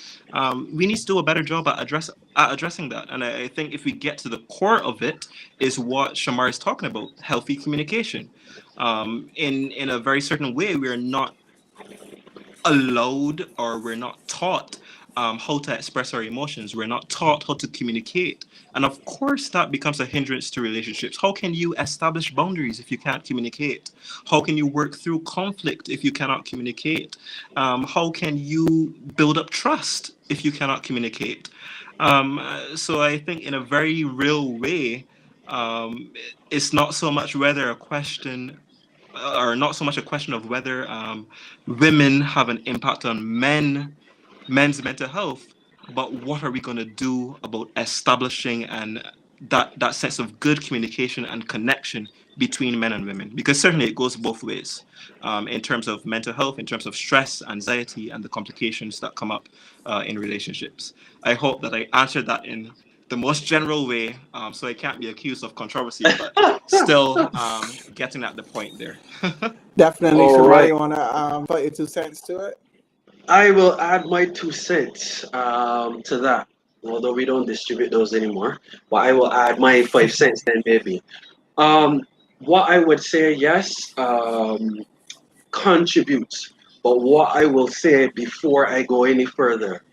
We need to do a better job at addressing that. And I think if we get to the core of it, is what Shamar is talking about: healthy communication. In a very certain way, we are not allowed, or we're not taught how to express our emotions. We're not taught how to communicate. And of course, that becomes a hindrance to relationships. How can you establish boundaries if you can't communicate? How can you work through conflict if you cannot communicate? How can you build up trust if you cannot communicate? So I think, in a very real way, it's not so much whether a question or not so much a question of whether women have an impact on men's mental health, but what are we going to do about establishing and that sense of good communication and connection between men and women? Because certainly it goes both ways, in terms of mental health, in terms of stress, anxiety, and the complications that come up in relationships. I hope that I answered that in the most general way, so I can't be accused of controversy, but still getting at the point there. Definitely. All Shamar, right. you want to put your 2 cents to it? I will add my 2 cents to that, although we don't distribute those anymore. But I will add my 5 cents then, maybe. Um, what I would say, yes, contributes. But what I will say before I go any further,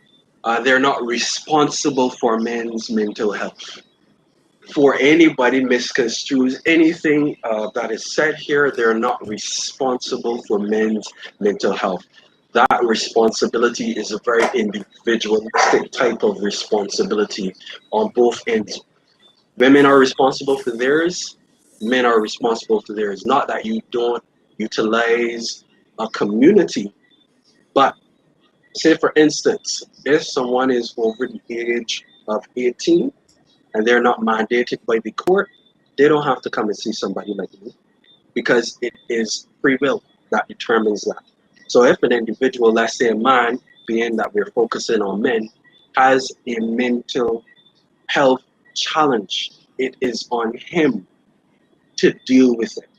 they're not responsible for men's mental health. For anybody misconstrues anything that is said here, they're not responsible for men's mental health. That responsibility is a very individualistic type of responsibility on both ends. Women are responsible for theirs, men are responsible for theirs. Not that you don't utilize a community, but say, for instance, if someone is over the age of 18 and they're not mandated by the court, they don't have to come and see somebody like me because it is free will that determines that. So if an individual, let's say a man, being that we're focusing on men, has a mental health challenge, it is on him to deal with it.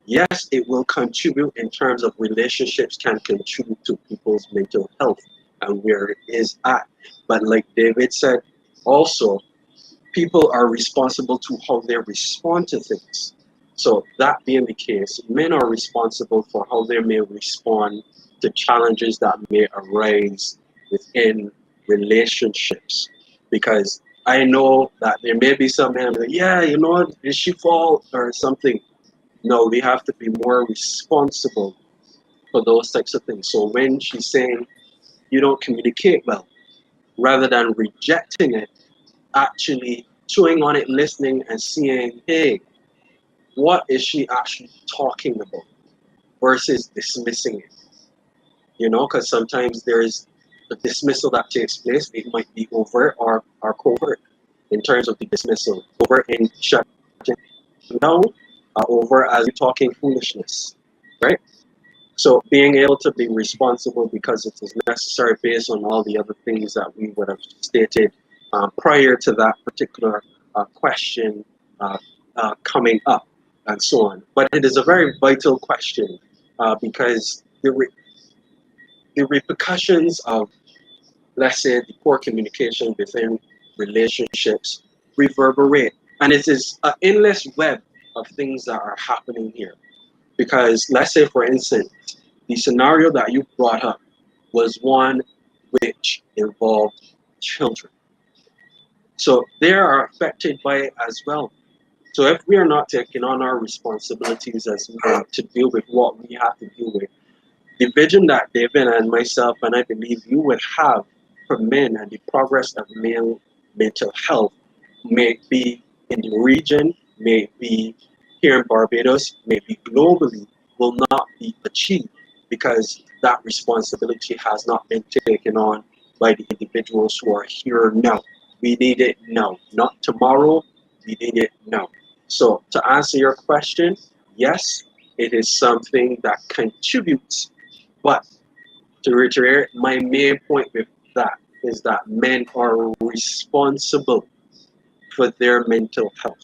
Yes, it will contribute in terms of relationships, can contribute to people's mental health and where it is at. But like David said, also, people are responsible to how they respond to things. So that being the case, men are responsible for how they may respond to challenges that may arise within relationships. Because I know that there may be some men like, yeah, you know, did she fall or something? No, we have to be more responsible for those types of things. So when she's saying you don't communicate well, rather than rejecting it, actually chewing on it, listening, and seeing, hey, what is she actually talking about versus dismissing it? You know, because sometimes there's a dismissal that takes place. It might be overt or covert in terms of the dismissal. Overt in shutting down, over as you talking foolishness, right? So being able to be responsible because it is necessary based on all the other things that we would have stated prior to that particular question coming up and so on. But it is a very vital question because the repercussions of, let's say, the poor communication within relationships reverberate. And it is an endless web of things that are happening here. Because let's say, for instance, the scenario that you brought up was one which involved children. So they are affected by it as well. So if we are not taking on our responsibilities as men to deal with what we have to deal with, the vision that David and myself and I believe you would have for men and the progress of male mental health may be in the region, may be here in Barbados, may be globally, will not be achieved because that responsibility has not been taken on by the individuals who are here now. We need it now, not tomorrow. We need it now. So to answer your question, yes, it is something that contributes, but to reiterate, my main point with that is that men are responsible for their mental health.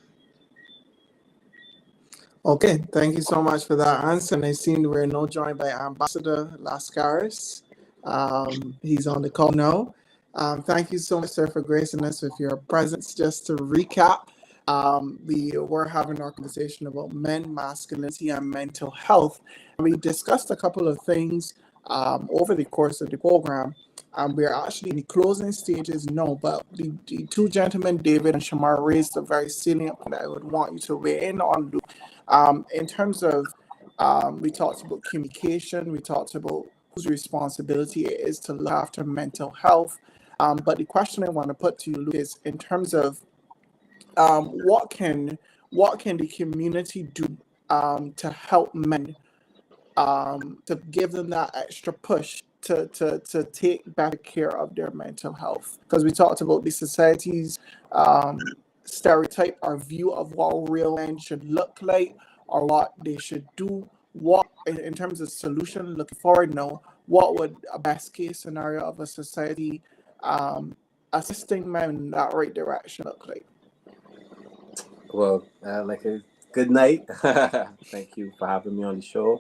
Okay, thank you so much for that answer. And I see we're now joined by Ambassador Lascaris. He's on the call now. Thank you so much, sir, for gracing us with your presence. Just to recap, we were having our conversation about men, masculinity, and mental health. And we discussed a couple of things over the course of the program. We're actually in the closing stages now, but the two gentlemen, David and Shamar, raised a very salient point that I would want you to weigh in on. In terms of, we talked about communication, we talked about whose responsibility it is to look after mental health. But the question I want to put to you, Luke, is in terms of what can the community do to help men, to give them that extra push to take better care of their mental health? Because we talked about the society's stereotype or view of what real men should look like or what they should do. What, in terms of solution, looking forward now, what would a best case scenario of a society assisting men in that right direction look like? Well, like a good night. Thank you for having me on the show.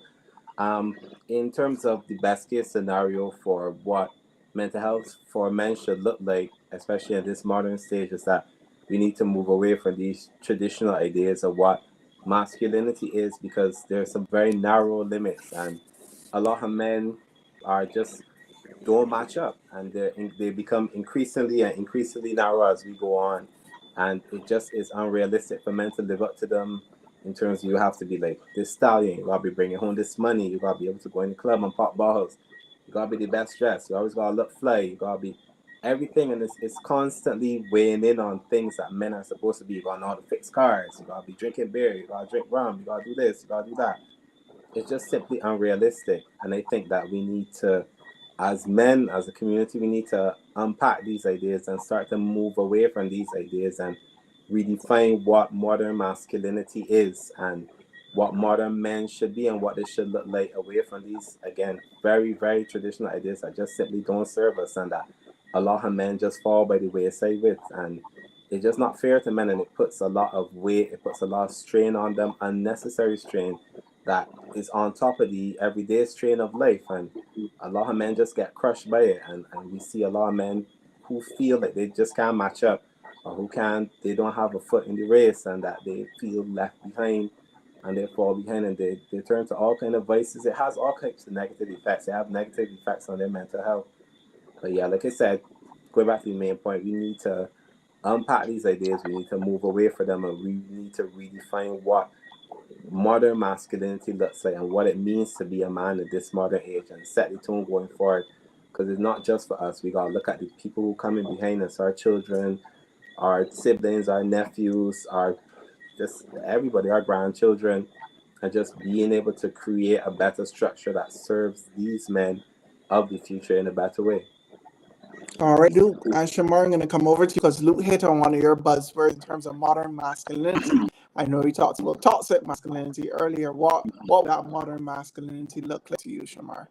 In terms of the best case scenario for what mental health for men should look like, especially at this modern stage, is that we need to move away from these traditional ideas of what masculinity is, because there's some very narrow limits, and a lot of men are just don't match up, and they become increasingly narrow as we go on, and it just is unrealistic for men to live up to them. In terms of, you have to be like this stallion, you gotta be bringing home this money, you gotta be able to go in the club and pop balls, you gotta be the best dressed, you always gotta look fly, you gotta be everything, and it's constantly weighing in on things that men are supposed to be. You gotta know how to fix cars, you gotta be drinking beer, you gotta drink rum, you gotta do this, you gotta do that. It's just simply unrealistic, and I think that we need to, as men, as a community, we need to unpack these ideas and start to move away from these ideas and redefine what modern masculinity is and what modern men should be and what they should look like, away from these, again, very, very traditional ideas that just simply don't serve us and that a lot of men just fall by the wayside with. And it's just not fair to men, and it puts a lot of weight, it puts a lot of strain on them, unnecessary strain that is on top of the everyday strain of life. And a lot of men just get crushed by it, and we see a lot of men who feel like they just can't match up, or they don't have a foot in the race, and that they feel left behind and they fall behind, and they turn to all kind of vices. It has all kinds of negative effects. They have negative effects on their mental health. But yeah, like I said, going back to the main point, we need to unpack these ideas, we need to move away from them, and we need to redefine what modern masculinity looks like and what it means to be a man in this modern age, and set the tone going forward. Because it's not just for us. We gotta look at the people who come in behind us, our children, our siblings, our nephews, our just everybody, our grandchildren, and just being able to create a better structure that serves these men of the future in a better way. All right, Luke and Shamar, I'm going to come over to you because Luke hit on one of your buzzwords in terms of modern masculinity. I know we talked about toxic masculinity earlier. What would that modern masculinity look like to you, Shamar?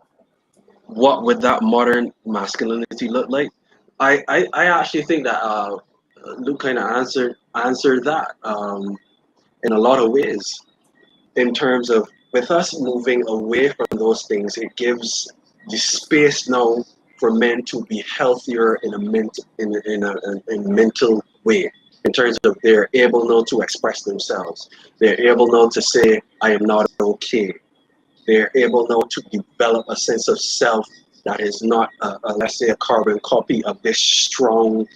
What would that modern masculinity look like? I actually think that Luke kind of answered that in a lot of ways. In terms of, with us moving away from those things, it gives the space now for men to be healthier in a mental way. In terms of, they're able now to express themselves. They're able now to say, I am not okay. They're able now to develop a sense of self that is not, let's say, a carbon copy of this strong.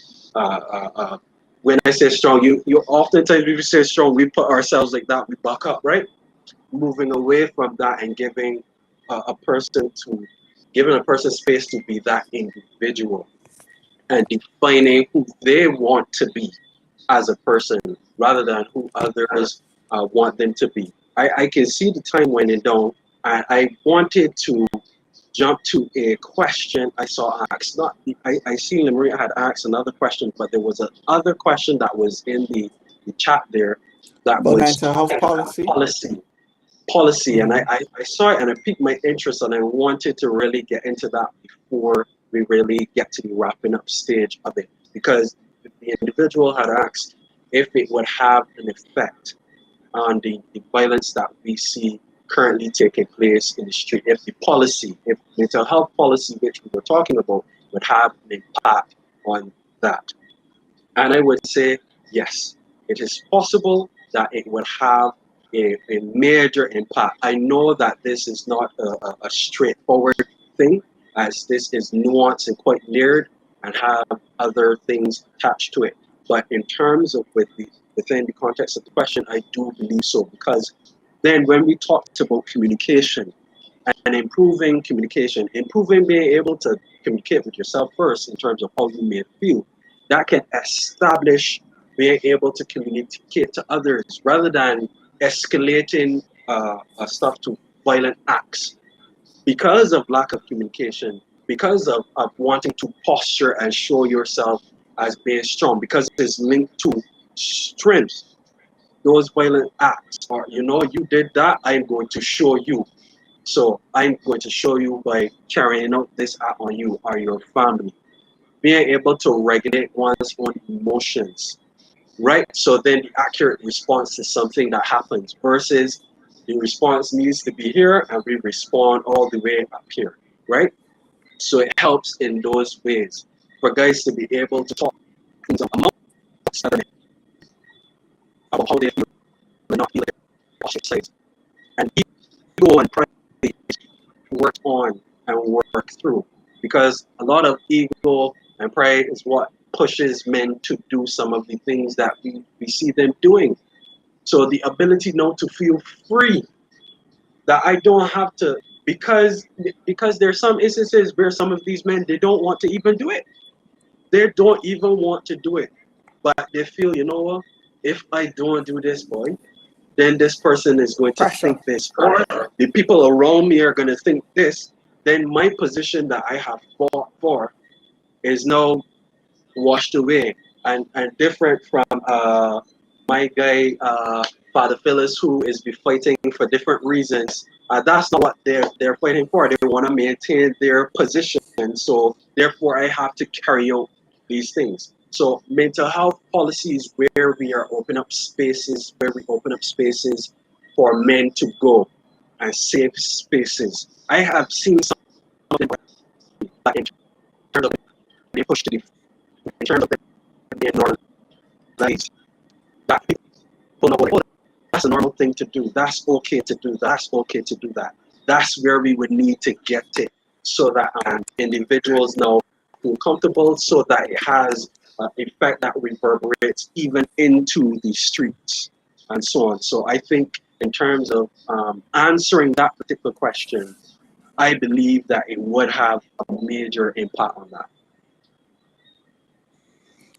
When I say strong, you oftentimes when we say strong, we put ourselves like that, we buck up, right? Moving away from that and giving a person space to be that individual and defining who they want to be as a person rather than who others want them to be. I can see the time winding down. I wanted to jump to a question I saw asked. I see Maria had asked another question, but there was another question that was in the chat there that About was mental health policy, and I saw it and it piqued my interest, and I wanted to really get into that before we really get to the wrapping up stage of it, because the individual had asked if it would have an effect on the violence that we see currently taking place in the street, if mental health policy, which we were talking about, would have an impact on that. And I would say yes, it is possible that it would have a major impact. I know that this is not a straightforward thing, as this is nuanced and quite layered and have other things attached to it. But in terms of within the context of the question, I do believe so, because then when we talked about communication and improving communication, improving being able to communicate with yourself first in terms of how you may feel, that can establish being able to communicate to others rather than escalating stuff to violent acts because of lack of communication, because of wanting to posture and show yourself as being strong, because it's linked to strength. Those violent acts, or you did that, I'm going to show you. So I'm going to show you by carrying out this act on you or your family. Being able to regulate one's own emotions, right? So then the accurate response is something that happens versus the response needs to be here and we respond all the way up here, right? So it helps in those ways for guys to be able to talk things amongst them about how they feel and not feel like they're ostracized. And ego and pride work on and work through, because a lot of ego and pride is what pushes men to do some of the things that we see them doing. So the ability now to feel free, that I don't have to, because there's some instances where some of these men, they don't want to even do it. They don't even want to do it, but they feel, you know what, if I don't do this, boy, then this person is going to Pressure. think this, or the people around me are going to think this. Then my position that I have fought for is now washed away, and different from my guy Father Phyllis, who is be fighting for different reasons. That's not what they're fighting for. They want to maintain their position, so therefore I have to carry out these things. So mental health policies, where we are open up spaces, where we open up spaces for men to go, and safe spaces. I have seen something like in terms of being pushed to the, in terms of being normalized. That people know what, that's a normal thing to do. That's okay to do. That's okay to do that. That's where we would need to get it, so that individuals now feel comfortable, so that it has an effect that reverberates even into the streets and so on. So I think in terms of answering that particular question, I believe that it would have a major impact on that.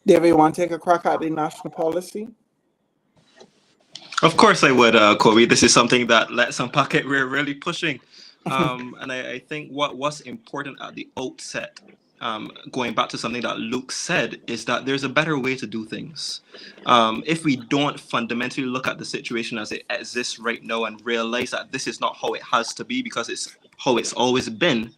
David, you want to take a crack at the national policy? Of course I would, Kobe. This is something that Let's Unpack It we're really pushing. And I think what's important at the outset, going back to something that Luke said, is that there's a better way to do things. If we don't fundamentally look at the situation as it exists right now and realize that this is not how it has to be because it's how it's always been,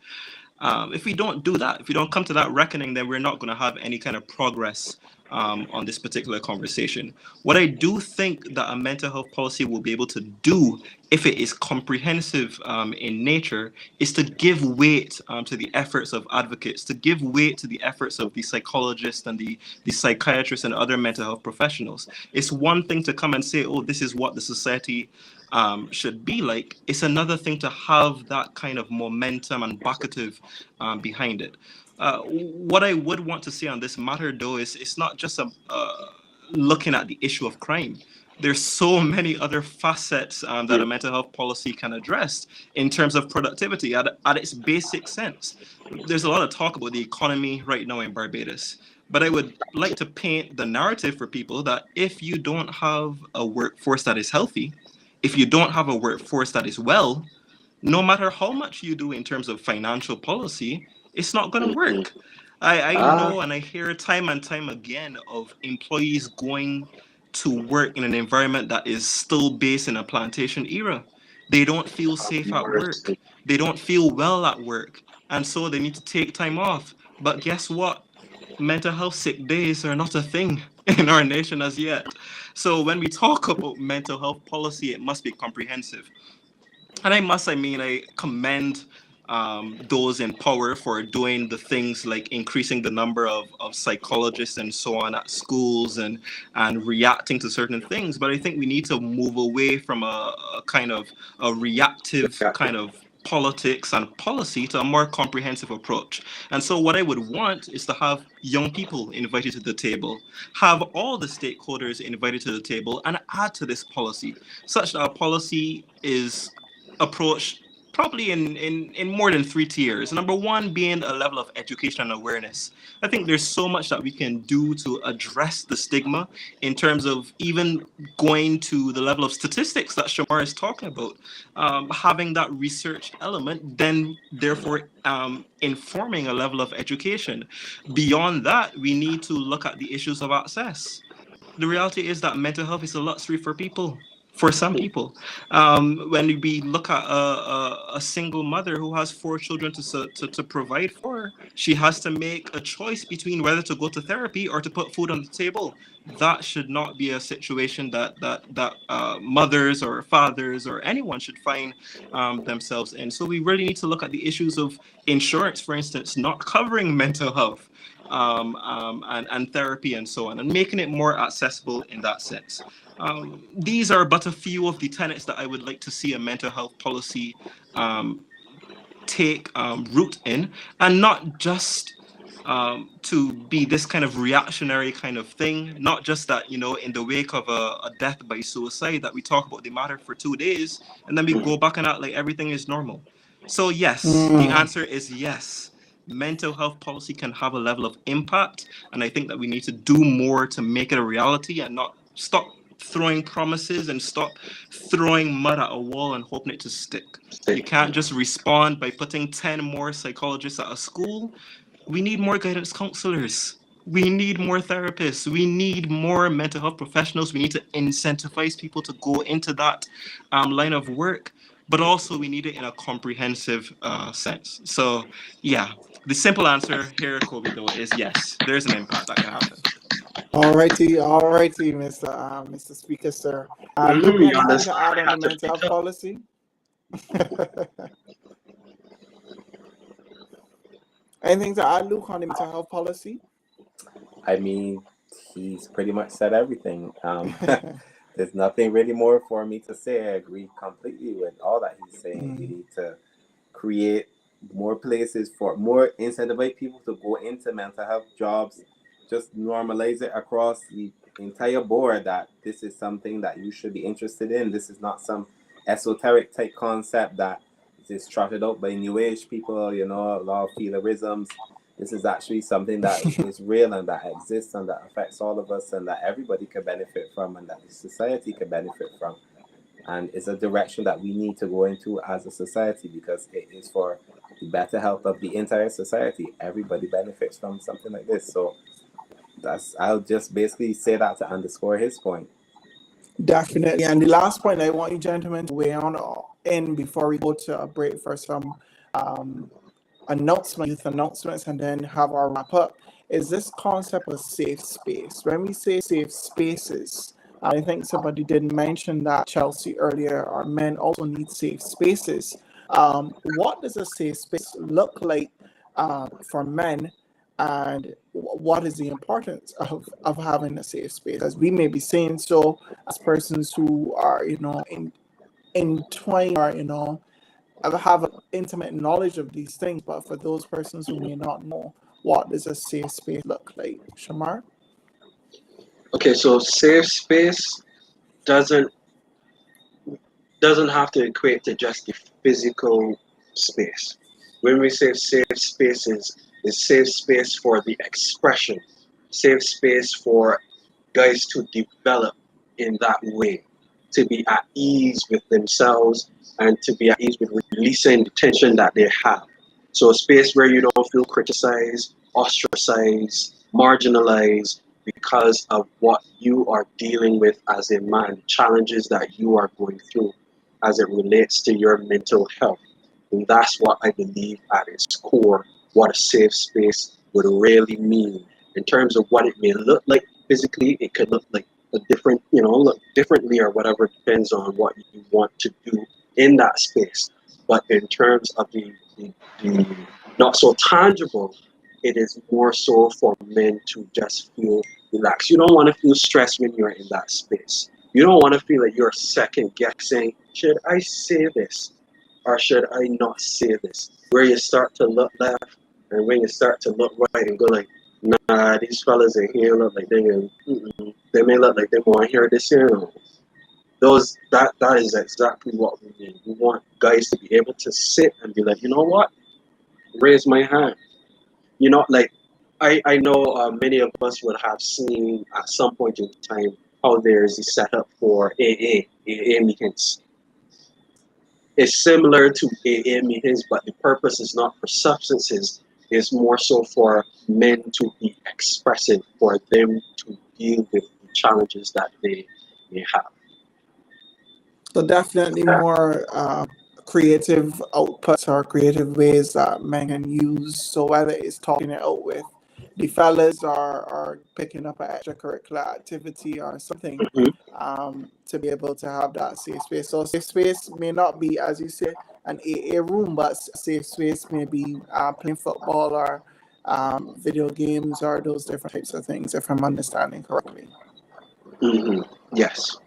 if we don't do that, if we don't come to that reckoning, then we're not going to have any kind of progress on this particular conversation. What I do think that a mental health policy will be able to do, if it is comprehensive in nature, is to give weight to the efforts of advocates, to give weight to the efforts of the psychologists and the psychiatrists and other mental health professionals. It's one thing to come and say, oh, this is what the society should be like. It's another thing to have that kind of momentum and vocative behind it. What I would want to see on this matter, though, is it's not just looking at the issue of crime. There's so many other facets that a mental health policy can address in terms of productivity at its basic sense. There's a lot of talk about the economy right now in Barbados, but I would like to paint the narrative for people that if you don't have a workforce that is healthy, if you don't have a workforce that is well, no matter how much you do in terms of financial policy, it's not going to work. I know and I hear time and time again of employees going to work in an environment that is still based in a plantation era. They don't feel safe at work. They don't feel well at work. And so they need to take time off. But guess what? Mental health sick days are not a thing in our nation as yet. So when we talk about mental health policy, it must be comprehensive. And I commend those in power for doing the things like increasing the number of psychologists and so on at schools and reacting to certain things. But I think we need to move away from a kind of a reactive kind of politics and policy to a more comprehensive approach. And so what I would want is to have young people invited to the table, have all the stakeholders invited to the table and add to this policy such that our policy is approached probably in more than 3 tiers. Number one being a level of education and awareness. I think there's so much that we can do to address the stigma in terms of even going to the level of statistics that Shamar is talking about, having that research element, then therefore informing a level of education. Beyond that, we need to look at the issues of access. The reality is that mental health is a luxury for people, for some people. When we look at a single mother who has 4 children to provide for, she has to make a choice between whether to go to therapy or to put food on the table. That should not be a situation that mothers or fathers or anyone should find themselves in. So we really need to look at the issues of insurance, for instance, not covering mental health, and therapy and so on, and making it more accessible in that sense. These are but a few of the tenets that I would like to see a mental health policy take root in, and not just to be this kind of reactionary kind of thing. Not just that, in the wake of a death by suicide, that we talk about the matter for 2 days and then we go back and act like everything is normal. So yes, the answer is yes. Mental health policy can have a level of impact, and I think that we need to do more to make it a reality and not stop throwing promises and stop throwing mud at a wall and hoping it to stick. You can't just respond by putting 10 more psychologists at a school. We need more guidance counselors. We need more therapists. We need more mental health professionals. We need to incentivize people to go into that line of work, but also we need it in a comprehensive sense. So, yeah, the simple answer here, Kobe, though, is yes, there's an impact that can happen. All righty, Mr. Speaker, sir. Luke, You're on anything the to spot. add I on the had to mental think health up. policy? Anything to add, Luke, on the mental health policy? I mean, he's pretty much said everything. There's nothing really more for me to say. I agree completely with all that he's saying. We need to create more places for more incentivize people to go into mental health jobs. Just normalize it across the entire board that this is something that you should be interested in. This is not some esoteric type concept that is trotted out by new age people, a lot of feelerisms. This is actually something that is real and that exists and that affects all of us and that everybody can benefit from and that the society can benefit from. And it's a direction that we need to go into as a society because it is for the better health of the entire society. Everybody benefits from something like this. So I'll just basically say that to underscore his point. Definitely. And the last point I want you gentlemen to weigh on in before we go to a break for some youth announcements, and then have our wrap up, is this concept of safe space. When we say safe spaces, I think somebody did mention that, Chelsea, earlier, our men also need safe spaces. What does a safe space look like for men, and what is the importance of having a safe space? As we may be saying so as persons who are, entwined or, have an intimate knowledge of these things, but for those persons who may not know, what does a safe space look like? Shamar? Okay, so safe space doesn't have to equate to just the physical space. When we say safe spaces, it's safe space for the expression, safe space for guys to develop in that way, to be at ease with themselves and to be at ease with releasing the tension that they have. So a space where you don't feel criticized, ostracized, marginalized because of what you are dealing with as a man, challenges that you are going through as it relates to your mental health. And that's what I believe at its core, what a safe space would really mean. In terms of what it may look like physically, it could look like a different, look differently or whatever, depends on what you want to do in that space. But in terms of the not so tangible, it is more so for men to just feel relaxed. You don't want to feel stressed when you're in that space. You don't want to feel like you're second guessing, should I say this or should I not say this? Where you start to look left and when you start to look right and go like, nah, these fellas in here look like they may look like they want to hear this here. that is exactly what we need. We want guys to be able to sit and be like, you know what, raise my hand. You know, like I know many of us would have seen at some point in time how there's a setup for AA meetings. It's similar to AA meetings, but the purpose is not for substances. It's more so for men to be expressive, for them to deal with the challenges that they may have. So definitely more creative outputs or creative ways that men can use. So whether it's talking it out with the fellas or picking up an extracurricular activity or something, Mhm. to be able to have that safe space. So safe space may not be, as you say, an AA room, but safe space may be playing football or video games or those different types of things, if I'm understanding correctly. Yes.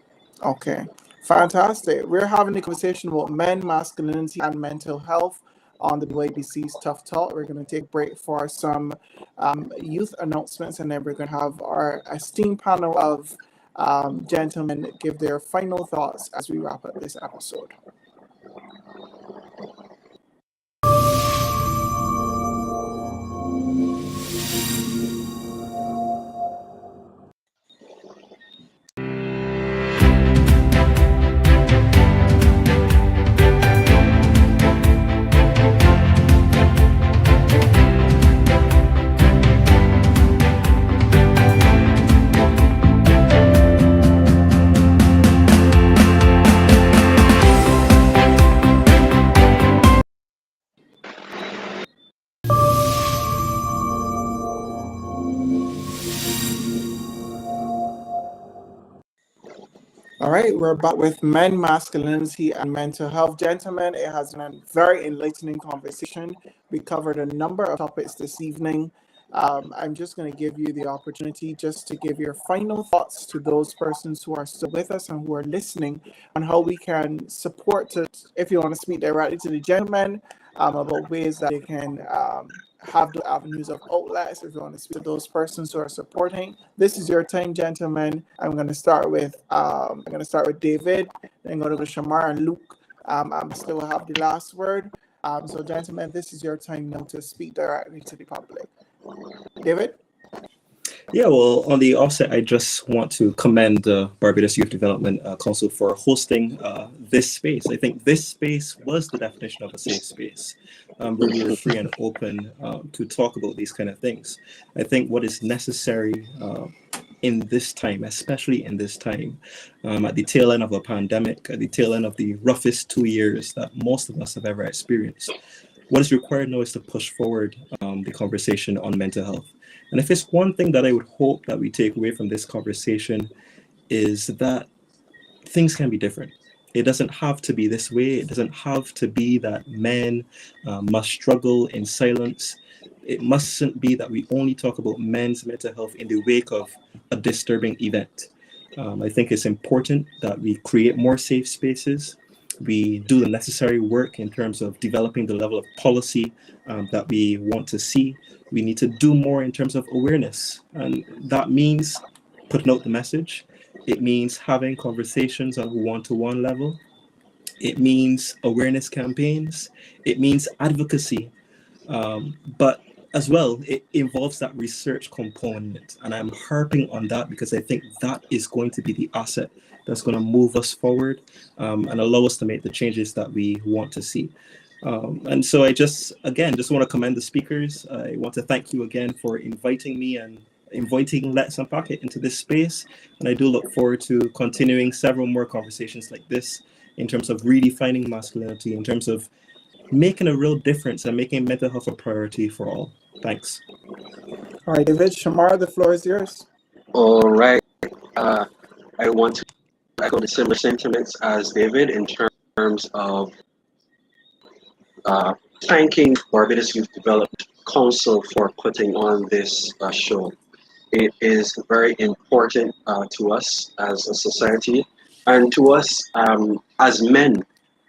Okay, fantastic. We're having a conversation about men, masculinity, and mental health on the YBC's Tough Talk. We're going to take a break for some youth announcements, and then we're going to have our esteemed panel of gentlemen give their final thoughts as we wrap up this episode. All right, we're back with men, masculinity, and mental health. Gentlemen, it has been a very enlightening conversation. We covered a number of topics this evening. I'm just going to give you the opportunity just to give your final thoughts to those persons who are still with us and who are listening on how we can support, if you want to speak directly to the gentlemen, about ways that they can have the avenues of outlets. If you want to speak to those persons who are supporting, this is your time, gentlemen. I'm going to start with David. Then go to Shamar and Luke. I'm still have the last word. So, gentlemen, this is your time now to speak directly to the public. David. Yeah, well, on the offset, I just want to commend the Barbados Youth Development Council for hosting this space. I think this space was the definition of a safe space, where we were free and open to talk about these kind of things. I think what is necessary in this time, especially in this time, at the tail end of a pandemic, at the tail end of the roughest 2 years that most of us have ever experienced, what is required now is to push forward the conversation on mental health. And if it's one thing that I would hope that we take away from this conversation is that things can be different. It doesn't have to be this way. It doesn't have to be that men must struggle in silence. It mustn't be that we only talk about men's mental health in the wake of a disturbing event. I think it's important that we create more safe spaces. We do the necessary work in terms of developing the level of policy that we want to see. We need to do more in terms of awareness. And that means putting out the message. It means having conversations on a one-to-one level. It means awareness campaigns. It means advocacy. But as well, it involves that research component. And I'm harping on that because I think that is going to be the asset that's going to move us forward and allow us to make the changes that we want to see. And so I just want to commend the speakers. I want to thank you again for inviting me and inviting Let's Unpack It into this space. And I do look forward to continuing several more conversations like this in terms of redefining masculinity, in terms of making a real difference and making mental health a priority for all. Thanks. All right, David. Shamar, the floor is yours. All right. I want to echo the similar sentiments as David in terms of thanking Barbados Youth Development Council for putting on this show. It is very important to us as a society and to us as men,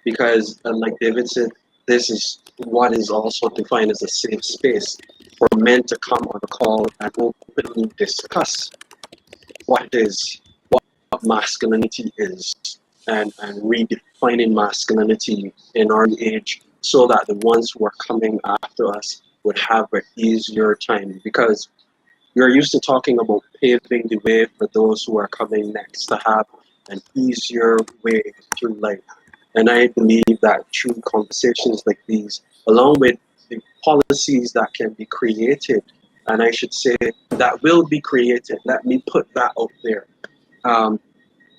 because like David said, this is what is also defined as a safe space for men to come on a call and openly discuss what masculinity is and redefining masculinity in our age so that the ones who are coming after us would have an easier time. Because we're used to talking about paving the way for those who are coming next to have an easier way through life. And I believe that through conversations like these, along with the policies that can be created, and I should say that will be created, let me put that out there, um,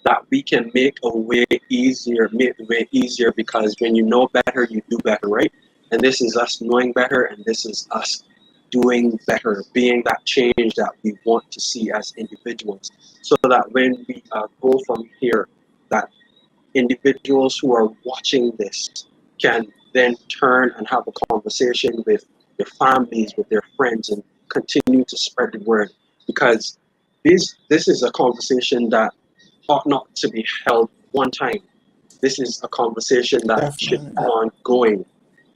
that we can make a way easier, make the way easier, because when you know better, you do better, right? And this is us knowing better, and this is us doing better, being that change that we want to see as individuals, so that when we go from here, that individuals who are watching this can then turn and have a conversation with their families, with their friends, and continue to spread the word. Because this is a conversation that ought not to be held one time. This is a conversation that should be Definitely. ongoing,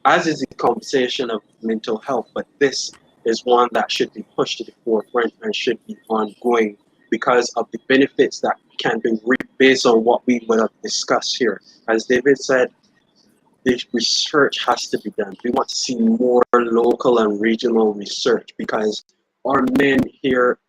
as is the conversation of mental health. But this is one that should be pushed to the forefront and should be ongoing because of the benefits that can be reaped based on what we would have discussed here. As David said, the research has to be done. We want to see more local and regional research because our men here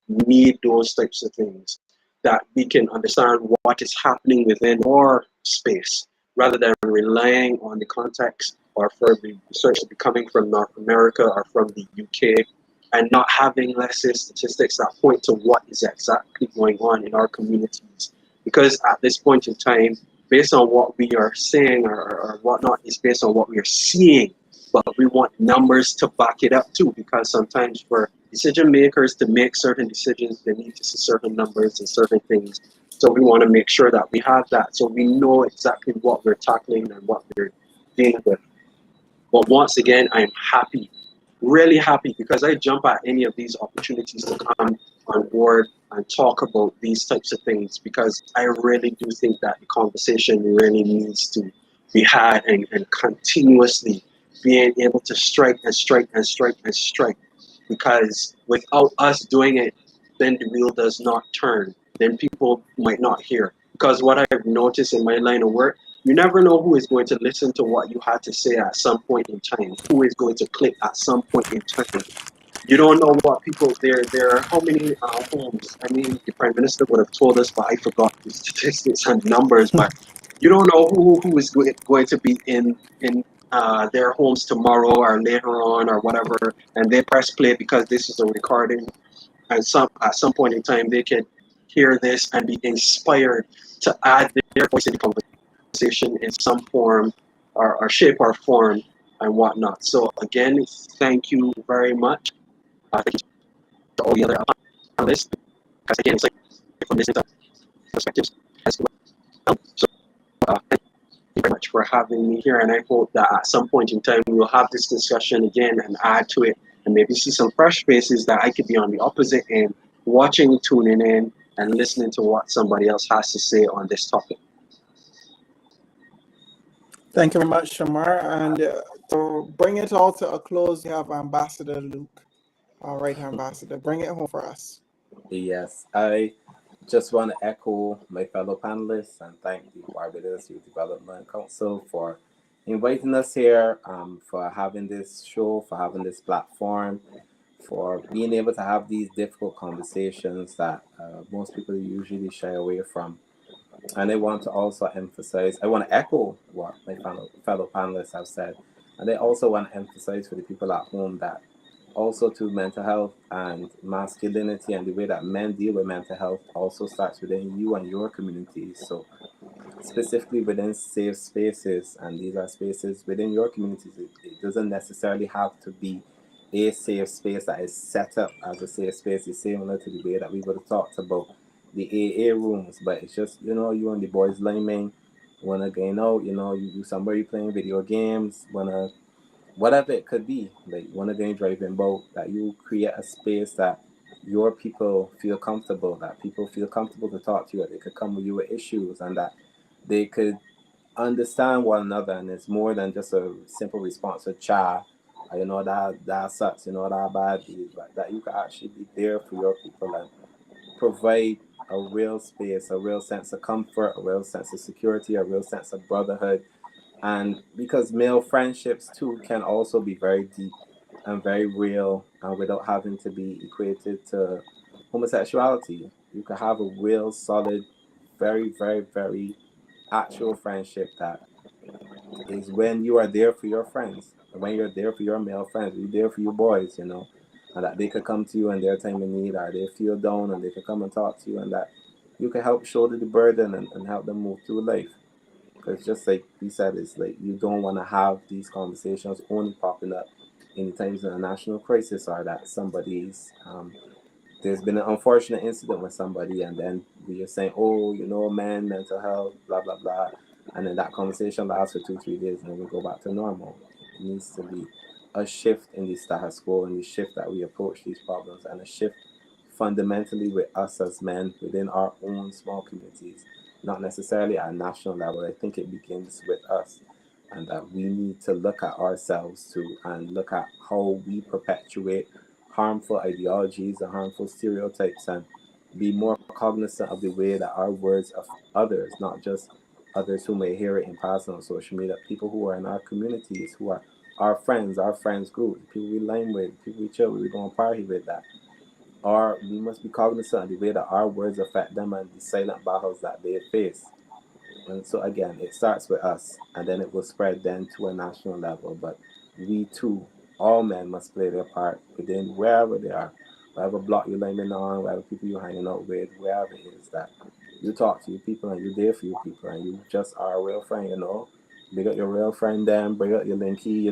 need those types of things, that we can understand what is happening within our space rather than relying on the context or for the research to be coming from North America or from the UK, and not having, let's say, statistics that point to what is exactly going on in our communities. Because at this point in time, based on what we are saying or whatnot, is based on what we are seeing, but we want numbers to back it up too, because sometimes for decision makers to make certain decisions, they need to see certain numbers and certain things. So we want to make sure that we have that, so we know exactly what we're tackling and what we're dealing with. But once again, I'm happy, really happy, because I jump at any of these opportunities to come on board and talk about these types of things, because I really do think that the conversation really needs to be had, and continuously being able to strike and strike and strike and strike. Because without us doing it, then the wheel does not turn. Then people might not hear. Because what I've noticed in my line of work, you never know who is going to listen to what you had to say at some point in time, who is going to click at some point in time. You don't know what people there are how many homes. I mean, the prime minister would have told us, but I forgot the statistics and numbers. But you don't know who is going to be in their homes tomorrow or later on or whatever, and they press play because this is a recording, and some at some point in time they can hear this and be inspired to add their voice in the conversation in some form or shape or form and whatnot. So again, thank you very much. Thank you to all the other panelists, because again, it's like from different perspectives as well. So thank you very much for having me here, and I hope that at some point in time we will have this discussion again and add to it, and maybe see some fresh faces that I could be on the opposite end, watching, tuning in, and listening to what somebody else has to say on this topic. Thank you very much, Shamar. And to bring it all to a close, we have Ambassador Luke. All right, Ambassador, bring it home for us. Yes, I just want to echo my fellow panelists and thank the Barbados Youth Development Council for inviting us here, for having this show, for having this platform, for being able to have these difficult conversations that most people usually shy away from. And I want to also emphasize, I want to echo what my fellow panelists have said. And I also want to emphasize for the people at home that also to mental health and masculinity and the way that men deal with mental health also starts within you and your community. So specifically within safe spaces, and these are spaces within your communities. It doesn't necessarily have to be a safe space that is set up as a safe space, the similar to the way that we would have talked about the AA rooms, but it's just, you know, you and the boys liming, wanna gain out, you know, you somebody playing video games, wanna whatever it could be, like wanna go driving boat, that you create a space that your people feel comfortable, that people feel comfortable to talk to you, that they could come with you with issues, and that they could understand one another, and it's more than just a simple response to cha, you know, that sucks, you know, that bad, but that you could actually be there for your people and provide a real space, a real sense of comfort, a real sense of security, a real sense of brotherhood. And because male friendships too can also be very deep and very real, without having to be equated to homosexuality. You can have a real solid, very, very, very actual friendship that is when you are there for your friends, when you're there for your male friends, you're there for your boys, and that they could come to you in their time of need, or they feel down and they could come and talk to you, and that you can help shoulder the burden and help them move through life. Because just like we said, it's like you don't want to have these conversations only popping up in times of a national crisis, or that somebody's there's been an unfortunate incident with somebody, and then we are saying, oh, men, mental health, blah blah blah, and then that conversation lasts for 2-3 days, and then we go back to normal. It needs to be a shift in the status quo, and the shift that we approach these problems, and a shift fundamentally with us as men within our own small communities, not necessarily at a national level. I think it begins with us, and that we need to look at ourselves too, and look at how we perpetuate harmful ideologies and harmful stereotypes, and be more cognizant of the way that our words of others, not just others who may hear it in passing on social media, people who are in our communities, who are our friends group, people we line with, people we chill with, we go and party with, that we must be cognizant of the way that our words affect them and the silent battles that they face. And so again, it starts with us, and then it will spread then to a national level. But we too, all men, must play their part within wherever they are, whatever block you're living on, whatever people you're hanging out with, wherever it is, that you talk to your people and you're there for your people, and you just are a real friend, Bring up your real friend, then bring up your linky, you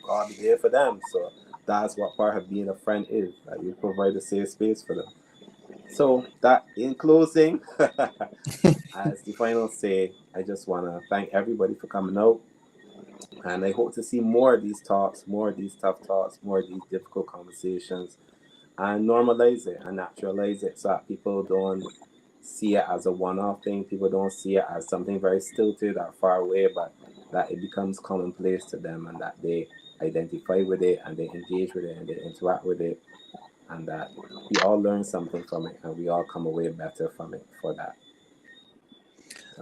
gotta be there for them. So that's what part of being a friend is, that you provide a safe space for them. So that, in closing, as the final say, I just want to thank everybody for coming out. And I hope to see more of these talks, more of these tough talks, more of these difficult conversations, and normalize it and naturalize it, so that people don't see it as a one-off thing. People don't see it as something very stilted or far away, but that it becomes commonplace to them, and that they identify with it and they engage with it and they interact with it, and that we all learn something from it and we all come away better from it for that.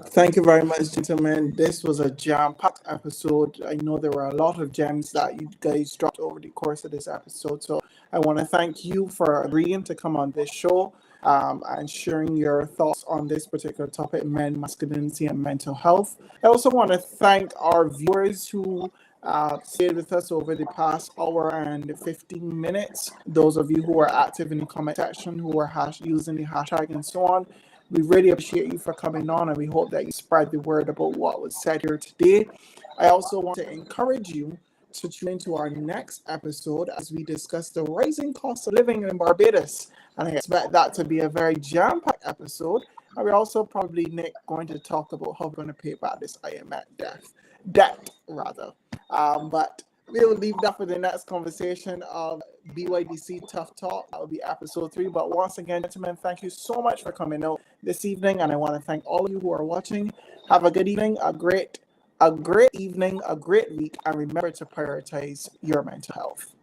Thank you very much, gentlemen. This was a jam-packed episode. I know there were a lot of gems that you guys dropped over the course of this episode. So I want to thank you for agreeing to come on this show and sharing your thoughts on this particular topic, men, masculinity, and mental health. I also want to thank our viewers who stayed with us over the past hour and 15 minutes. Those of you who are active in the comment section, who are using the hashtag and so on. We really appreciate you for coming on, and we hope that you spread the word about what was said here today. I also want to encourage you to tune into our next episode as we discuss the rising cost of living in Barbados. And I expect that to be a very jam-packed episode. And we're also probably, Nick, going to talk about how we're going to pay back this IMF debt. But we'll leave that for the next conversation of BYDC Tough Talk. That will be episode 3. But once again, gentlemen, thank you so much for coming out this evening. And I want to thank all of you who are watching. Have a good evening, a great evening, a great week. And remember to prioritize your mental health.